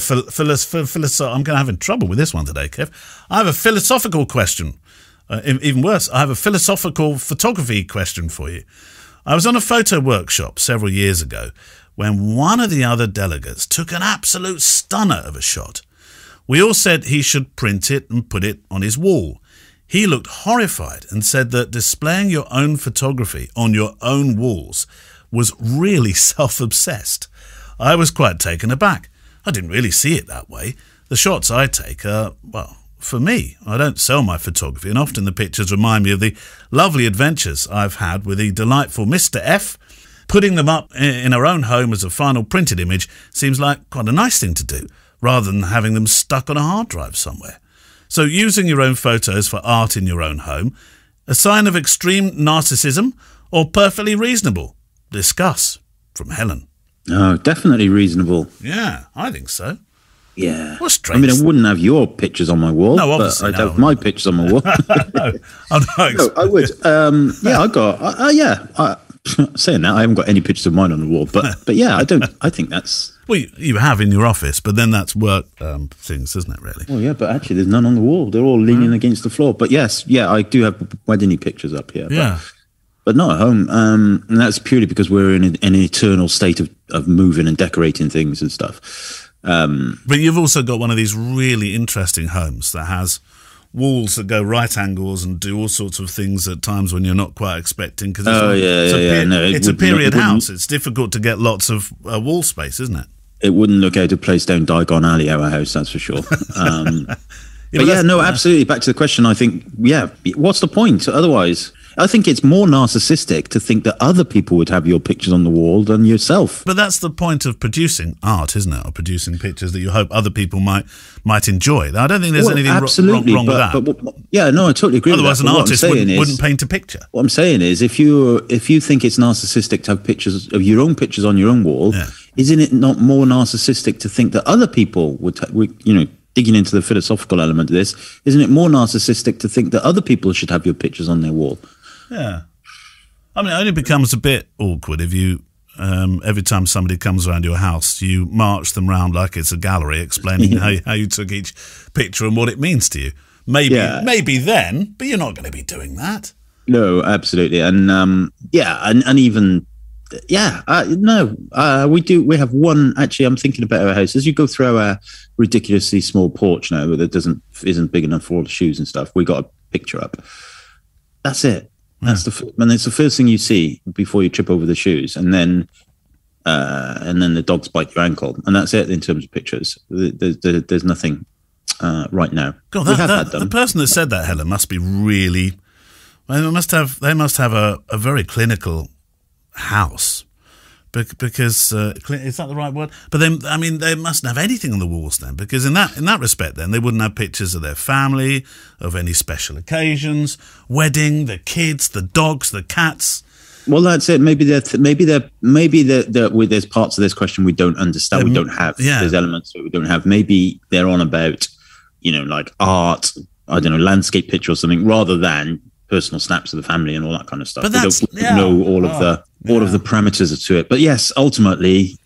I'm going to have trouble with this one today, Kev. I have a philosophical question. Even worse, I have a philosophical photography question for you. I was on a photo workshop several years ago when one of the other delegates took an absolute stunner of a shot. We all said he should print it and put it on his wall. He looked horrified and said that displaying your own photography on your own walls was really self-obsessed. I was quite taken aback. I didn't really see it that way. The shots I take are, well, for me. I don't sell my photography, and often the pictures remind me of the lovely adventures I've had with the delightful Mr. F. Putting them up in our own home as a final printed image seems like quite a nice thing to do, rather than having them stuck on a hard drive somewhere. So using your own photos for art in your own home, a sign of extreme narcissism or perfectly reasonable? Discuss. From Helen. Oh, definitely reasonable. Yeah, I think so. Yeah. What strange. I mean, I wouldn't have your pictures on my wall. No, obviously. But I'd have my pictures on my wall. No, I would. Saying that, I haven't got any pictures of mine on the wall. But yeah, I think that's... Well, you have in your office, but then that's work things, isn't it, really? Well, yeah, but actually there's none on the wall. They're all leaning against the floor. But yes, yeah, I do have wedding pictures up here. Yeah. But not at home. And that's purely because we're in an eternal state of moving and decorating things and stuff. But you've also got one of these really interesting homes that has walls that go right angles and do all sorts of things at times when you're not quite expecting. Cause it's a period house. It's difficult to get lots of wall space, isn't it? It wouldn't look out of place down Diagon Alley, our house, that's for sure. Absolutely. Back to the question, I think, what's the point? Otherwise, I think it's more narcissistic to think that other people would have your pictures on the wall than yourself. But that's the point of producing art, isn't it? Or producing pictures that you hope other people might enjoy. I don't think there's anything wrong with that. I totally agree. Otherwise, with that. An artist wouldn't paint a picture. What I'm saying is, if you think it's narcissistic to have pictures of your own pictures on your own wall, isn't it not more narcissistic to think that other people would digging into the philosophical element of this, isn't it more narcissistic to think that other people should have your pictures on their wall? Yeah. I mean, it only becomes a bit awkward if you, every time somebody comes around your house, you march them round like it's a gallery explaining how you took each picture and what it means to you. Maybe then, but you're not going to be doing that. No, absolutely. And, we do. We have one, actually, I'm thinking about our house. As you go through our ridiculously small porch now that isn't big enough for all the shoes and stuff, we got a picture up. That's it. That's it's the first thing you see before you trip over the shoes, and then the dogs bite your ankle, and that's it in terms of pictures. There's nothing right now. God, the person that said that, Helen, must be really. Well, they must have a very clinical house, because is that the right word? But then, I mean, they mustn't have anything on the walls then, because in that respect, then they wouldn't have pictures of their family, of any special occasions, wedding, the kids, the dogs, the cats. Well, that's it. Maybe there's parts of this question we don't understand. We don't have. Yeah. There's elements that we don't have. Maybe they're on about, like art. I don't know, landscape picture or something, rather than personal snaps of the family and all that kind of stuff. But we don't know all of the parameters to it. But yes, ultimately,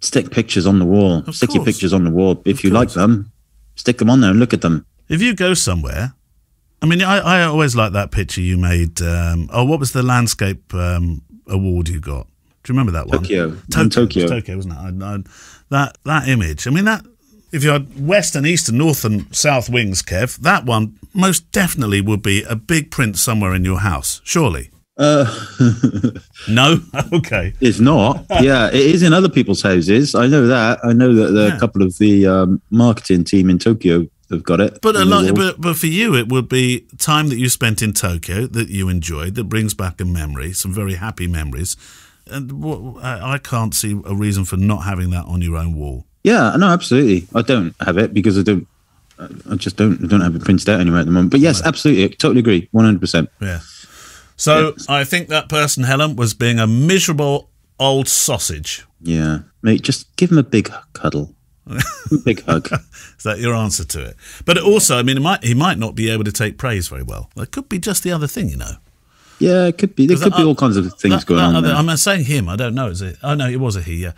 stick pictures on the wall. Stick your pictures on the wall. If you like them, stick them on there and look at them. If you go somewhere, I mean, I always like that picture you made. What was the landscape award you got? Do you remember that one? Tokyo. Tokyo, wasn't it? That image. I mean, that. If you had west and east and north and south wings, Kev, that one most definitely would be a big print somewhere in your house, surely. No? Okay. It's not. Yeah, it is in other people's houses. I know that. I know that a couple of the marketing team in Tokyo have got it. But but for you, it would be time that you spent in Tokyo that you enjoyed, that brings back a memory, some very happy memories. And I can't see a reason for not having that on your own wall. Yeah, no, absolutely. I don't have it because I don't have it printed out anywhere at the moment. But yes, absolutely. I totally agree. 100%. Yeah. So I think that person, Helen, was being a miserable old sausage. Yeah. Mate, just give him a big cuddle. Big hug. Is that your answer to it? But also, I mean, he might not be able to take praise very well. It could be just the other thing, you know. Yeah, it could be. There could be all kinds of things going on there. I'm saying him. I don't know. Is it? Oh, no, it was a he, yeah.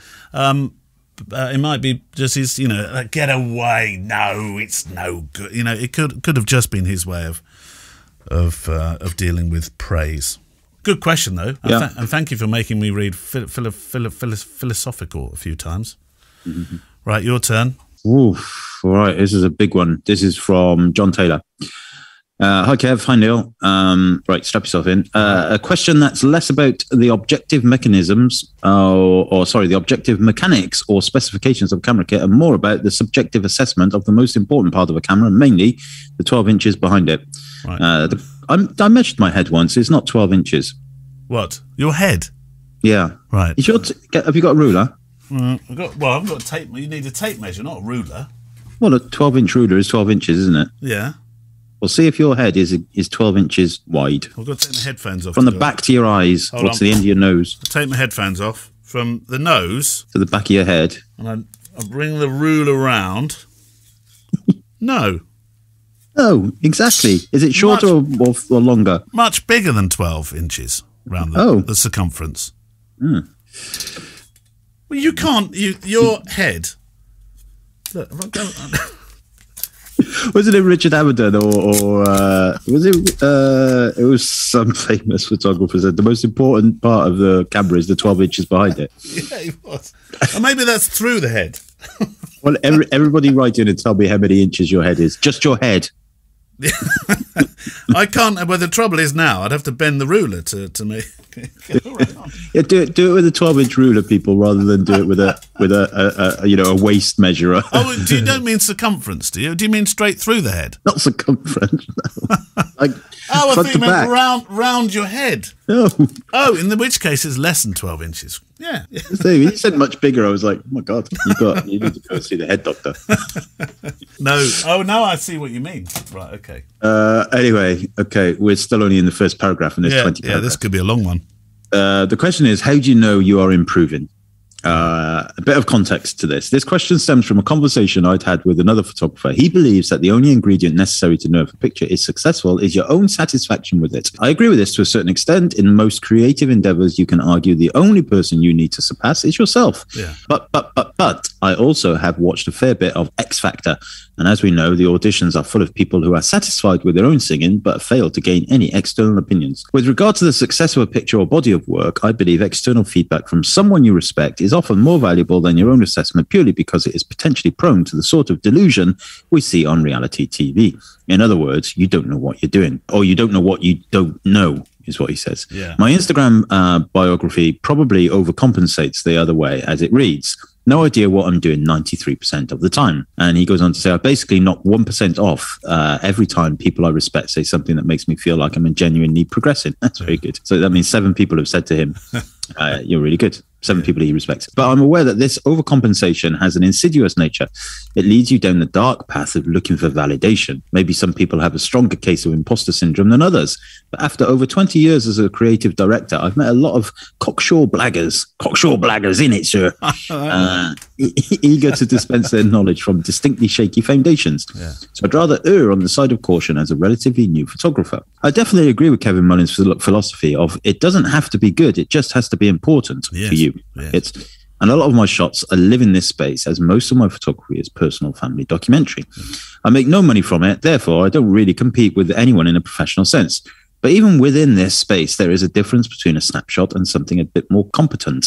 It might be just his, you know, like, get away. No, it's no good. You know, it could have just been his way of dealing with praise. Good question, though. Yeah. And thank you for making me read philosophical a few times. Mm-hmm. Right, your turn. Oof. All right, this is a big one. This is from John Taylor. Hi, Kev. Hi, Neil. Right, strap yourself in. A question that's less about the objective mechanisms, the objective mechanics or specifications of camera kit, and more about the subjective assessment of the most important part of a camera, mainly the 12 inches behind it. Right. I measured my head once. It's not 12 inches. What? Your head? Yeah. Right. Have you got a ruler? I've got a tape. You need a tape measure, not a ruler. Well, a 12-inch ruler is 12 inches, isn't it? Yeah. Well, see if your head is 12 inches wide. I've got to take my headphones off. From the back to your eyes, to the end of your nose. I'll take my headphones off. From the nose to the back of your head. And I bring the ruler round. No. Oh, exactly. Is it shorter or longer? Much bigger than 12 inches around the circumference. Mm. Well, you can't. Your head. Look, wasn't it Richard Avedon or was it? It was some famous photographer said the most important part of the camera is the 12 inches behind it. Yeah, it was. Or maybe that's through the head. Well, everybody write in and tell me how many inches your head is. Just your head. I can't. Well, the trouble is now I'd have to bend the ruler to make. Yeah, do it with a 12-inch ruler, people, rather than do it with a waist measurer. Oh, you don't mean circumference, do you? Do you mean straight through the head? Not circumference. No. Like I think you meant round your head. No. Oh, in which case it's less than 12 inches. Yeah. So when you said much bigger, I was like, oh my God, you need to go see the head doctor. No. Oh, now I see what you mean. Right, okay. Anyway, okay, we're still only in the first paragraph and there's 20 paragraphs. Yeah, this could be a long one. The question is, how do you know you are improving? A bit of context to this. This question stems from a conversation I'd had with another photographer. He believes that the only ingredient necessary to know if a picture is successful is your own satisfaction with it. I agree with this to a certain extent. In most creative endeavors, you can argue the only person you need to surpass is yourself. Yeah. But I also have watched a fair bit of X Factor. And as we know, the auditions are full of people who are satisfied with their own singing, but fail to gain any external opinions. With regard to the success of a picture or body of work, I believe external feedback from someone you respect is often more valuable than your own assessment, purely because it is potentially prone to the sort of delusion we see on reality TV. In other words, you don't know what you're doing, or you don't know what you don't know, is what he says. Yeah. My Instagram biography probably overcompensates the other way, as it reads, no idea what I'm doing 93% of the time. And he goes on to say, I basically knock 1% off every time people I respect say something that makes me feel like I'm genuinely progressing. That's very good. So that means 7 people have said to him, you're really good. 7 people he respects. But I'm aware that this overcompensation has an insidious nature. It leads you down the dark path of looking for validation. Maybe some people have a stronger case of imposter syndrome than others. But after over 20 years as a creative director, I've met a lot of cocksure blaggers in it, sir, eager to dispense their knowledge from distinctly shaky foundations. Yeah. So I'd rather err on the side of caution as a relatively new photographer. I definitely agree with Kevin Mullins' philosophy of it doesn't have to be good, it just has to be important for you. Yes. And a lot of my shots are live in this space, as most of my photography is personal family documentary. I make no money from it, therefore I don't really compete with anyone in a professional sense. But even within this space, there is a difference between a snapshot and something a bit more competent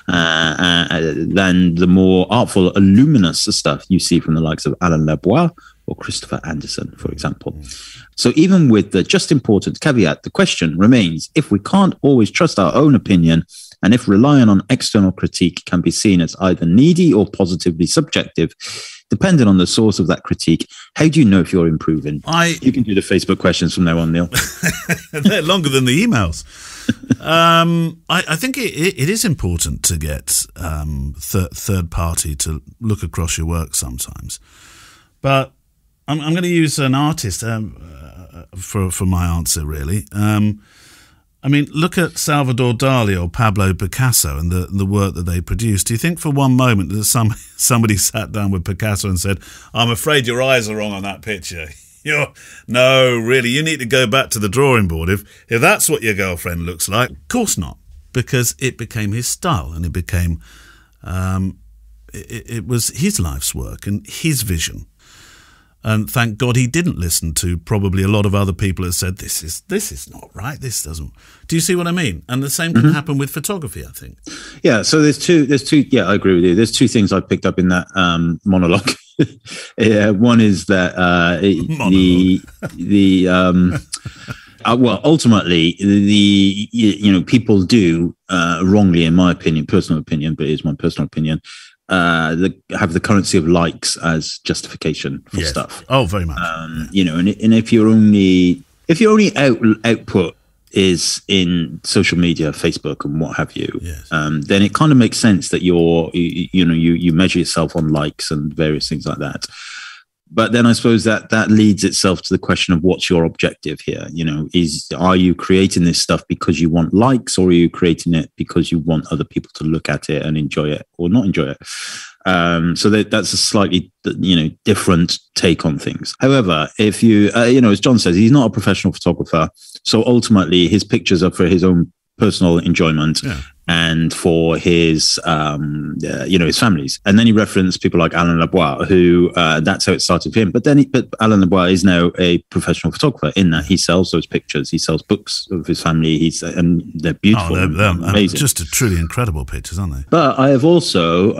than the more artful, luminous stuff you see from the likes of Alan Lebois or Christopher Anderson, for example. So even with the just important caveat, the question remains, if we can't always trust our own opinion, And if relying on external critique can be seen as either needy or positively subjective, depending on the source of that critique, how do you know if you're improving? You can do the Facebook questions from now on, Neil. They're longer than the emails. I think it is important to get third party to look across your work sometimes. But I'm going to use an artist for my answer, really. I mean, look at Salvador Dali or Pablo Picasso and the work that they produced. Do you think for one moment that somebody sat down with Picasso and said, I'm afraid your eyes are wrong on that picture? No, really, you need to go back to the drawing board if that's what your girlfriend looks like. Of course not, because it became his style and it became, it was his life's work and his vision. And thank God he didn't listen to probably a lot of other people that said, this is not right, this doesn't. Do you see what I mean? And the same can happen with photography, I think. Yeah, so there's two, yeah, I agree with you. There's two things I picked up in that monologue. One is that well, ultimately, people do wrongly, in my opinion, personal opinion, but it is my personal opinion, have the currency of likes as justification for stuff. Oh, very much. And if your only output is in social media, Facebook and what have you, then it kind of makes sense that you measure yourself on likes and various things like that. But then I suppose that leads itself to the question of what's your objective here? Are you creating this stuff because you want likes, or are you creating it because you want other people to look at it and enjoy it or not enjoy it? So that's a slightly, different take on things. However, if you, as John says, he's not a professional photographer. So ultimately his pictures are for his own personal enjoyment and for his, his family's. And then he referenced people like Alain Lebois, who that's how it started for him. But Alain Lebois is now a professional photographer in that he sells those pictures. He sells books of his family. And they're beautiful. Oh, they're amazing. Just truly incredible pictures, aren't they? But I have also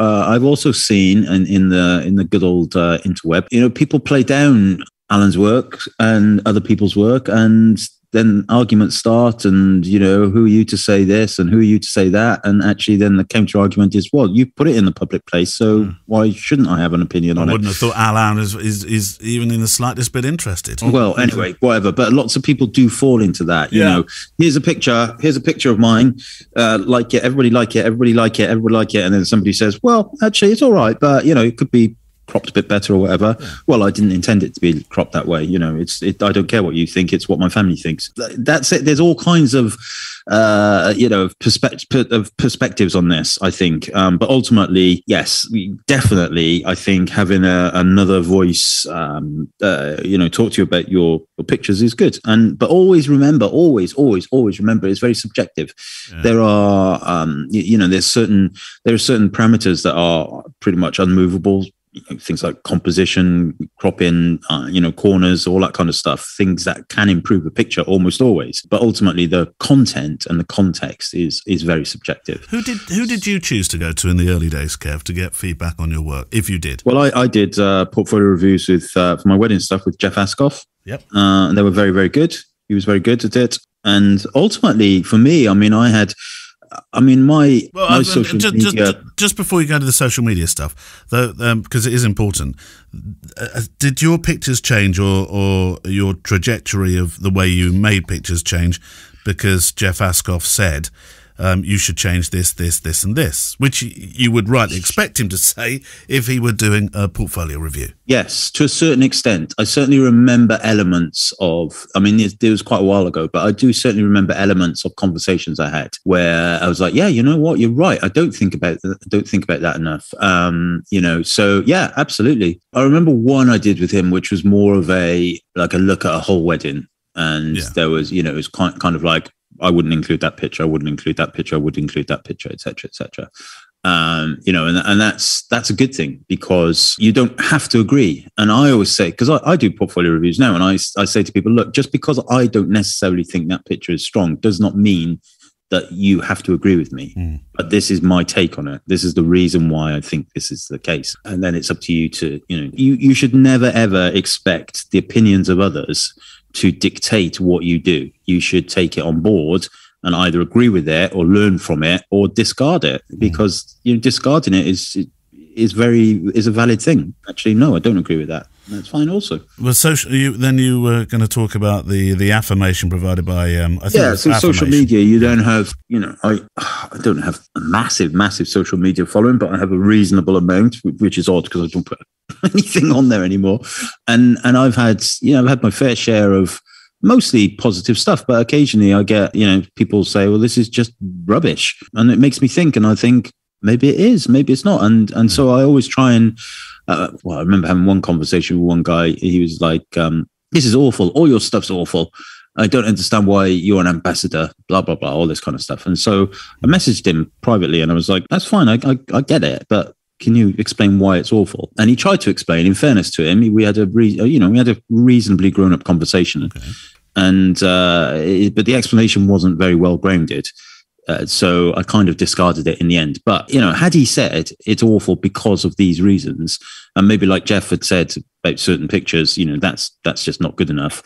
seen in the good old interweb, people play down Alan's work and other people's work, and then arguments start, and who are you to say this and who are you to say that, and actually then the counter argument is, well, you put it in the public place, so why shouldn't I have an opinion on it? I wouldn't have thought Alan is even in the slightest bit interested. Well, anyway, whatever. But lots of people do fall into that. Here's a picture of mine. Like it, everybody like it, everybody like it, everybody like it, and then somebody says, well, actually, it's all right, but it could be cropped a bit better or whatever. Well, I didn't intend it to be cropped that way. I don't care what you think. It's what my family thinks. That's it. There's all kinds of, perspectives on this, I think. But ultimately, yes, definitely, I think having another voice, talk to you about your pictures is good. But always remember, always remember, it's very subjective. Yeah. There are, there are certain parameters that are pretty much unmovable. Things like composition, cropping, corners, all that kind of stuff, things that can improve a picture almost always. But ultimately the content and the context is very subjective. Who did you choose to go to in the early days, Kev, to get feedback on your work, if you did? Well, I did portfolio reviews for my wedding stuff with Jeff Askoff. Yep. And they were very, very good. He was very good at it. And ultimately for me, my social media. Just before you go to the social media stuff, though, because it is important, did your pictures change or your trajectory of the way you made pictures change because Jeff Askoff said you should change this, and this, which you would rightly expect him to say if he were doing a portfolio review? Yes, to a certain extent. I certainly remember elements of, it was quite a while ago, but I do certainly remember elements of conversations I had where I was like, yeah, you know what, you're right. I don't think about that enough. So yeah, absolutely. I remember one I did with him, which was more of a look at a whole wedding. And there was, it was kind of like, I wouldn't include that picture. I wouldn't include that picture. I would include that picture, etc., etc. And that's a good thing because you don't have to agree. And I always say, because I do portfolio reviews now, and I say to people, look, just because I don't necessarily think that picture is strong does not mean that you have to agree with me. But this is my take on it. This is the reason why I think this is the case. And then it's up to you to, you should never, ever expect the opinions of others to dictate what you do. You should take it on board and either agree with it or learn from it or discard it, because discarding it is a valid thing. Actually, no, I don't agree with that. That's fine also. Well, you were going to talk about the affirmation provided by so social media, you don't have, I don't have a massive social media following, but I have a reasonable amount, which is odd because I don't put anything on there anymore. And I've had my fair share of mostly positive stuff, but occasionally I get, people say, well, this is just rubbish. And it makes me think, and I think maybe it is, maybe it's not. And so I always try and, I remember having one conversation with one guy. He was like, this is awful. All your stuff's awful. I don't understand why you're an ambassador, blah, blah, blah, all this kind of stuff. And so I messaged him privately and I was like, that's fine. I get it. But can you explain why it's awful? And he tried to explain. In fairness to him, we had a reasonably grown up conversation. Okay. And but the explanation wasn't very well grounded. So I kind of discarded it in the end. But, had he said it's awful because of these reasons, and maybe like Jeff had said about certain pictures, that's just not good enough,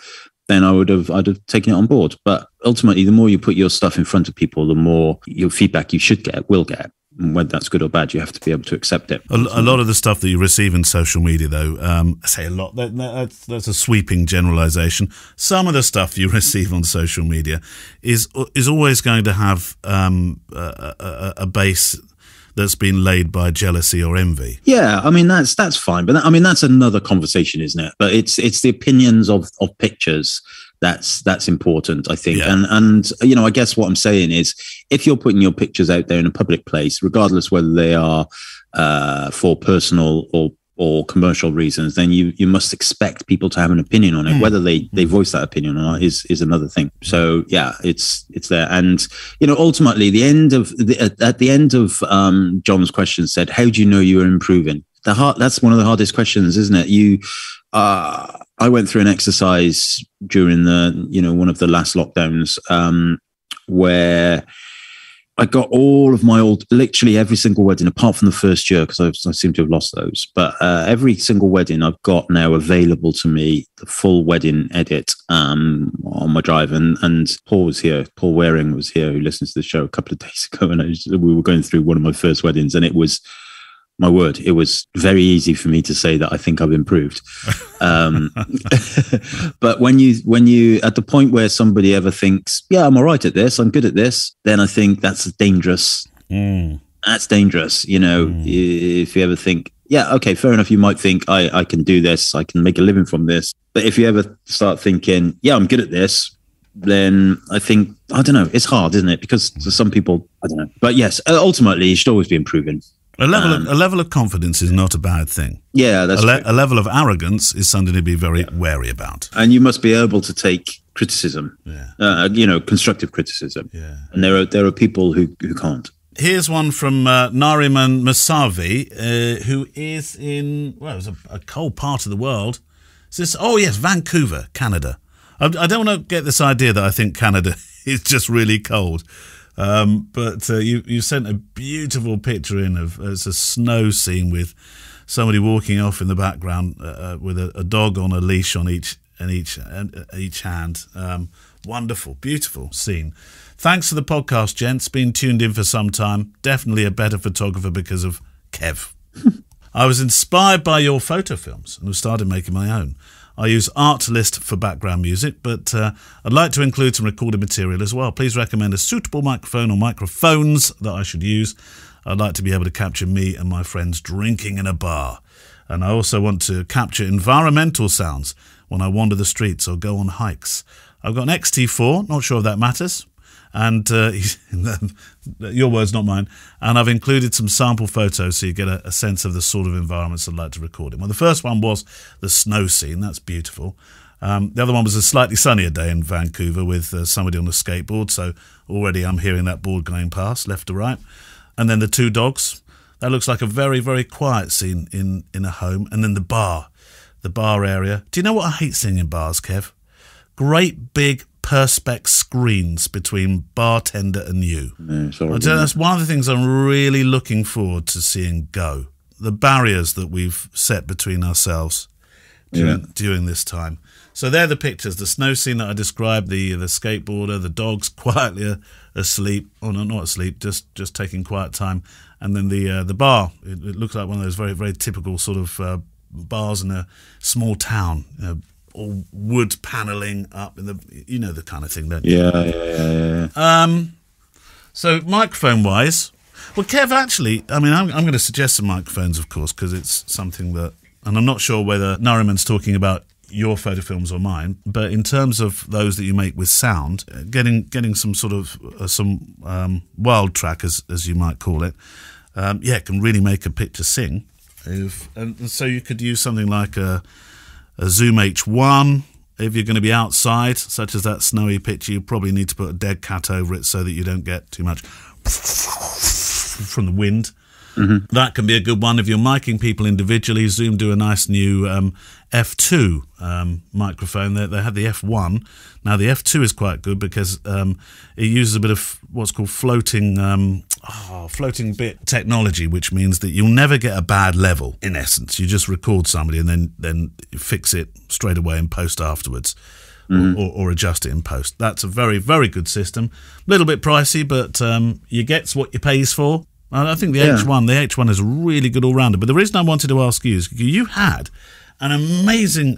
then I'd have taken it on board. But ultimately, the more you put your stuff in front of people, the more your feedback you will get. And whether that's good or bad, you have to be able to accept it. A lot of the stuff that you receive in social media, though, I say a lot, that's a sweeping generalization. Some of the stuff you receive on social media is always going to have a base that's been laid by jealousy or envy. Yeah, I mean, that's fine. But that's another conversation, isn't it? But it's the opinions of pictures that's important, I think. Yeah. And I guess what I'm saying is, if you're putting your pictures out there in a public place, regardless whether they are for personal or commercial reasons, then you must expect people to have an opinion on it. Whether they voice that opinion or not is another thing. So yeah, it's there. And ultimately, at the end of John's question said, "How do you know you are improving?" That's one of the hardest questions, isn't it? I went through an exercise during one of the last lockdowns where I got all of my literally every single wedding, apart from the first year, because I seem to have lost those. But every single wedding I've got now available to me, the full wedding edit on my drive. And Paul was here, Paul Waring was here, who listened to the show a couple of days ago. And we were going through one of my first weddings, and it was, my word, it was very easy for me to say that I think I've improved. But when you at the point where somebody ever thinks, yeah, I'm all right at this, I'm good at this, then I think that's dangerous. That's dangerous. If you ever think, yeah, okay, fair enough. You might think I can do this, I can make a living from this. But if you ever start thinking, yeah, I'm good at this, then I think, I don't know, it's hard, isn't it? Because for some people, I don't know. But yes, ultimately, you should always be improving. A level of confidence is not a bad thing. Yeah, that's true. A level of arrogance is something to be very wary about. And you must be able to take criticism, constructive criticism. Yeah. And there are people who can't. Here's one from Nariman Masavi, who is in, it's a cold part of the world. Vancouver, Canada. I don't want to get this idea that I think Canada is just really cold. But you sent a beautiful picture in of it's a snow scene with somebody walking off in the background with a dog on a leash on each hand. Wonderful, beautiful scene. Thanks for the podcast, gents. Been tuned in for some time. Definitely a better photographer because of Kev. I was inspired by your photo films and have started making my own. I use Artlist for background music, but I'd like to include some recorded material as well. Please recommend a suitable microphone or microphones that I should use. I'd like to be able to capture me and my friends drinking in a bar. And I also want to capture environmental sounds when I wander the streets or go on hikes. I've got an XT4, not sure if that matters. And your words, not mine. And I've included some sample photos so you get a sense of the sort of environments I'd like to record in. Well, the first one was the snow scene. That's beautiful. The other one was a slightly sunnier day in Vancouver with somebody on a skateboard. So already I'm hearing that board going past, left to right. And then the two dogs. That looks like a very, very quiet scene in a home. And then the bar area. Do you know what I hate seeing in bars, Kev? Great big perspex screens between bartender and you. That's one of the things I'm really looking forward to seeing go. The barriers that we've set between ourselves. during this time. So they're the pictures. The snow scene that I described, the skateboarder, the dogs quietly asleep. Oh, no, not asleep, just taking quiet time. And then the bar. It looks like one of those very, very typical sort of bars in a small town. All wood panelling up in the, the kind of thing, don't you? Yeah. So microphone-wise, well, Kev, actually, I mean, I'm going to suggest some microphones, of course, because it's something that, and I'm not sure whether Nariman's talking about your photo films or mine, but in terms of those that you make with sound, getting some sort of wild track, as you might call it, can really make a picture sing. And so you could use something like a Zoom H1. If you're going to be outside, such as that snowy picture, you probably need to put a dead cat over it so that you don't get too much from the wind. Mm-hmm. That can be a good one. If you're miking people individually, Zoom do a nice new F2 microphone. They have the F1. Now, the F2 is quite good because it uses a bit of what's called floating bit technology, which means that you'll never get a bad level, in essence. You just record somebody and then fix it straight away in post afterwards. Mm-hmm. Or adjust it in post. That's a very, very good system. A little bit pricey, but you get what you pays for. I think the H1 is really good all-rounder. But the reason I wanted to ask you is you had an amazing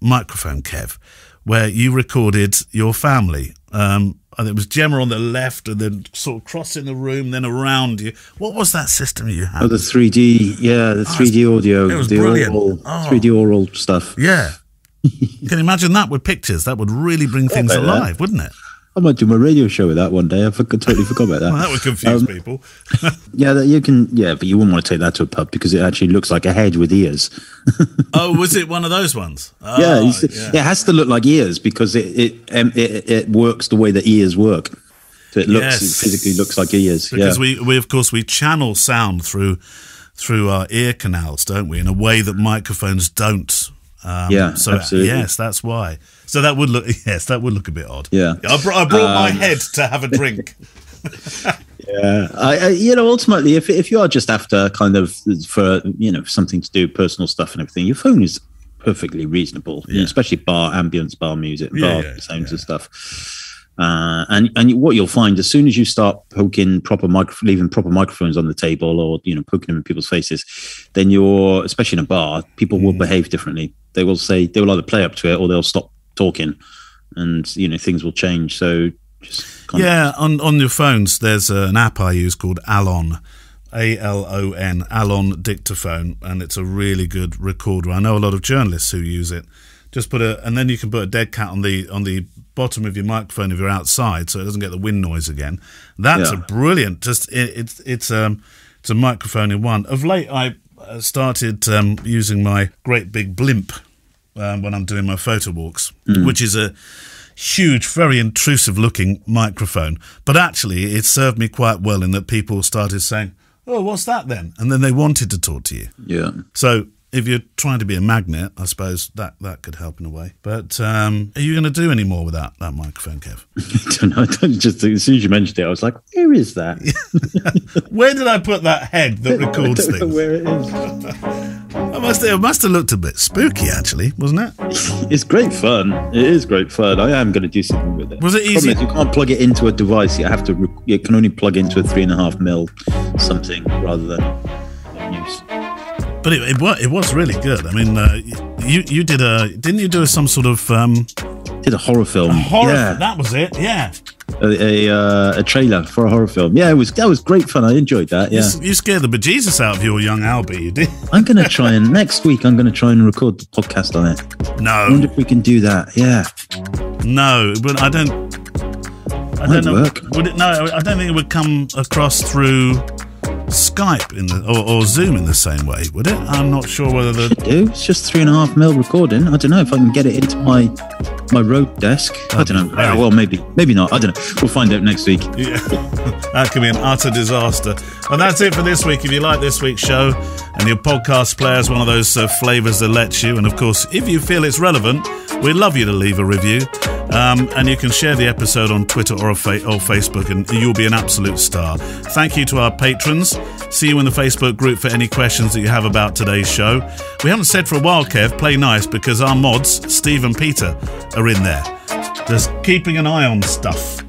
microphone, Kev, where you recorded your family. And it was Gemma on the left and then sort of crossing the room, then around you. What was that system you had? Oh, the 3D, the 3D audio. It was brilliant. 3D oral stuff. Yeah. You can imagine that with pictures. That would really bring things alive, wouldn't it? I might do my radio show with that one day. I totally forgot about that. Well, that would confuse people. You can. Yeah, but you wouldn't want to take that to a pub because it actually looks like a head with ears. Oh, was it one of those ones? It has to look like ears because it works the way that ears work. So it physically looks like ears. Because we of course we channel sound through our ear canals, don't we? In a way that microphones don't. Absolutely. Yes, that's why. So that would look a bit odd. Yeah, I brought my head to have a drink. Ultimately, if you are just after kind of for something to do, personal stuff and everything, your phone is perfectly reasonable, especially ambience bar music, sounds and stuff. And what you'll find as soon as you start poking leaving proper microphones on the table, or poking them in people's faces, then especially in a bar, people will behave differently. They will either play up to it or they'll stop talking, and things will change. So just on your phones, there's an app I use called Alon. ALON, Alon Dictaphone, and it's a really good recorder. I know a lot of journalists who use it. Just and then you can put a dead cat on the bottom of your microphone if you're outside, so it doesn't get the wind noise again. That's a brilliant. It's a microphone in one. Of late, I started using my great big blimp when I'm doing my photo walks, which is a huge, very intrusive-looking microphone. But actually, it served me quite well in that people started saying, "Oh, what's that then?" And then they wanted to talk to you. Yeah. So if you're trying to be a magnet, I suppose that could help in a way. But are you going to do any more with that microphone, Kev? I don't know. Just as soon as you mentioned it, I was like, where is that? Where did I put that head that records things? I don't know where it is. It must have looked a bit spooky, actually, wasn't it? It's great fun. It is great fun. I am going to do something with it. Was it easy? You can't plug it into a device. You can only plug into a 3.5mm something rather than use. But it was really good. I mean, you didn't you do some sort of did a horror film? That was it. Yeah. A trailer for a horror film. Yeah, that was great fun. I enjoyed that. Yeah. You scared the bejesus out of your young Albie. You did. I'm going to try next week. I'm going to try and record the podcast on it. No. I wonder if we can do that. Yeah. No, but I don't know. Work. Would it? No, I don't think it would come across through Skype or Zoom in the same way, would it? I'm not sure whether it's just 3.5mm recording. I don't know if I can get it into my Rode desk. I don't know. Well, maybe not. I don't know. We'll find out next week. Yeah. That could be an utter disaster. And that's it for this week. If you like this week's show and your podcast player is one of those flavours that lets you, and of course, if you feel it's relevant, we'd love you to leave a review. And you can share the episode on Twitter or Facebook, and you'll be an absolute star. Thank you to our patrons. See you in the Facebook group for any questions that you have about today's show. We haven't said for a while, Kev, play nice, because our mods, Steve and Peter, are in there. Just keeping an eye on stuff.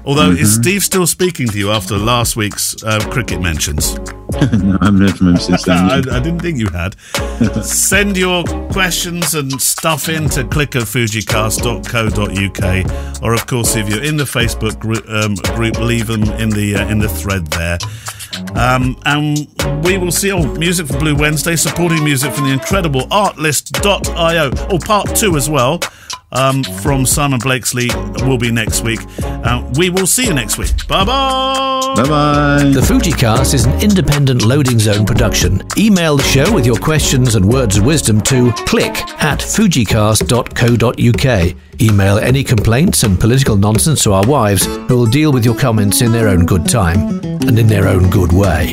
Although, is Steve still speaking to you after last week's cricket mentions? No, I haven't heard from him since then. I didn't think you had. Send your questions and stuff in to click@fujicast.co.uk, or of course, if you're in the Facebook group, leave them in the thread there. And we will see music for Blue Wednesday, supporting music from the incredible artlist.io. Part 2 as well. From Simon Blakesley will be next week. We will see you next week. Bye-bye. Bye-bye. The FujiCast is an independent loading zone production. Email the show with your questions and words of wisdom to click@fujicast.co.uk. Email any complaints and political nonsense to our wives, who will deal with your comments in their own good time and in their own good way.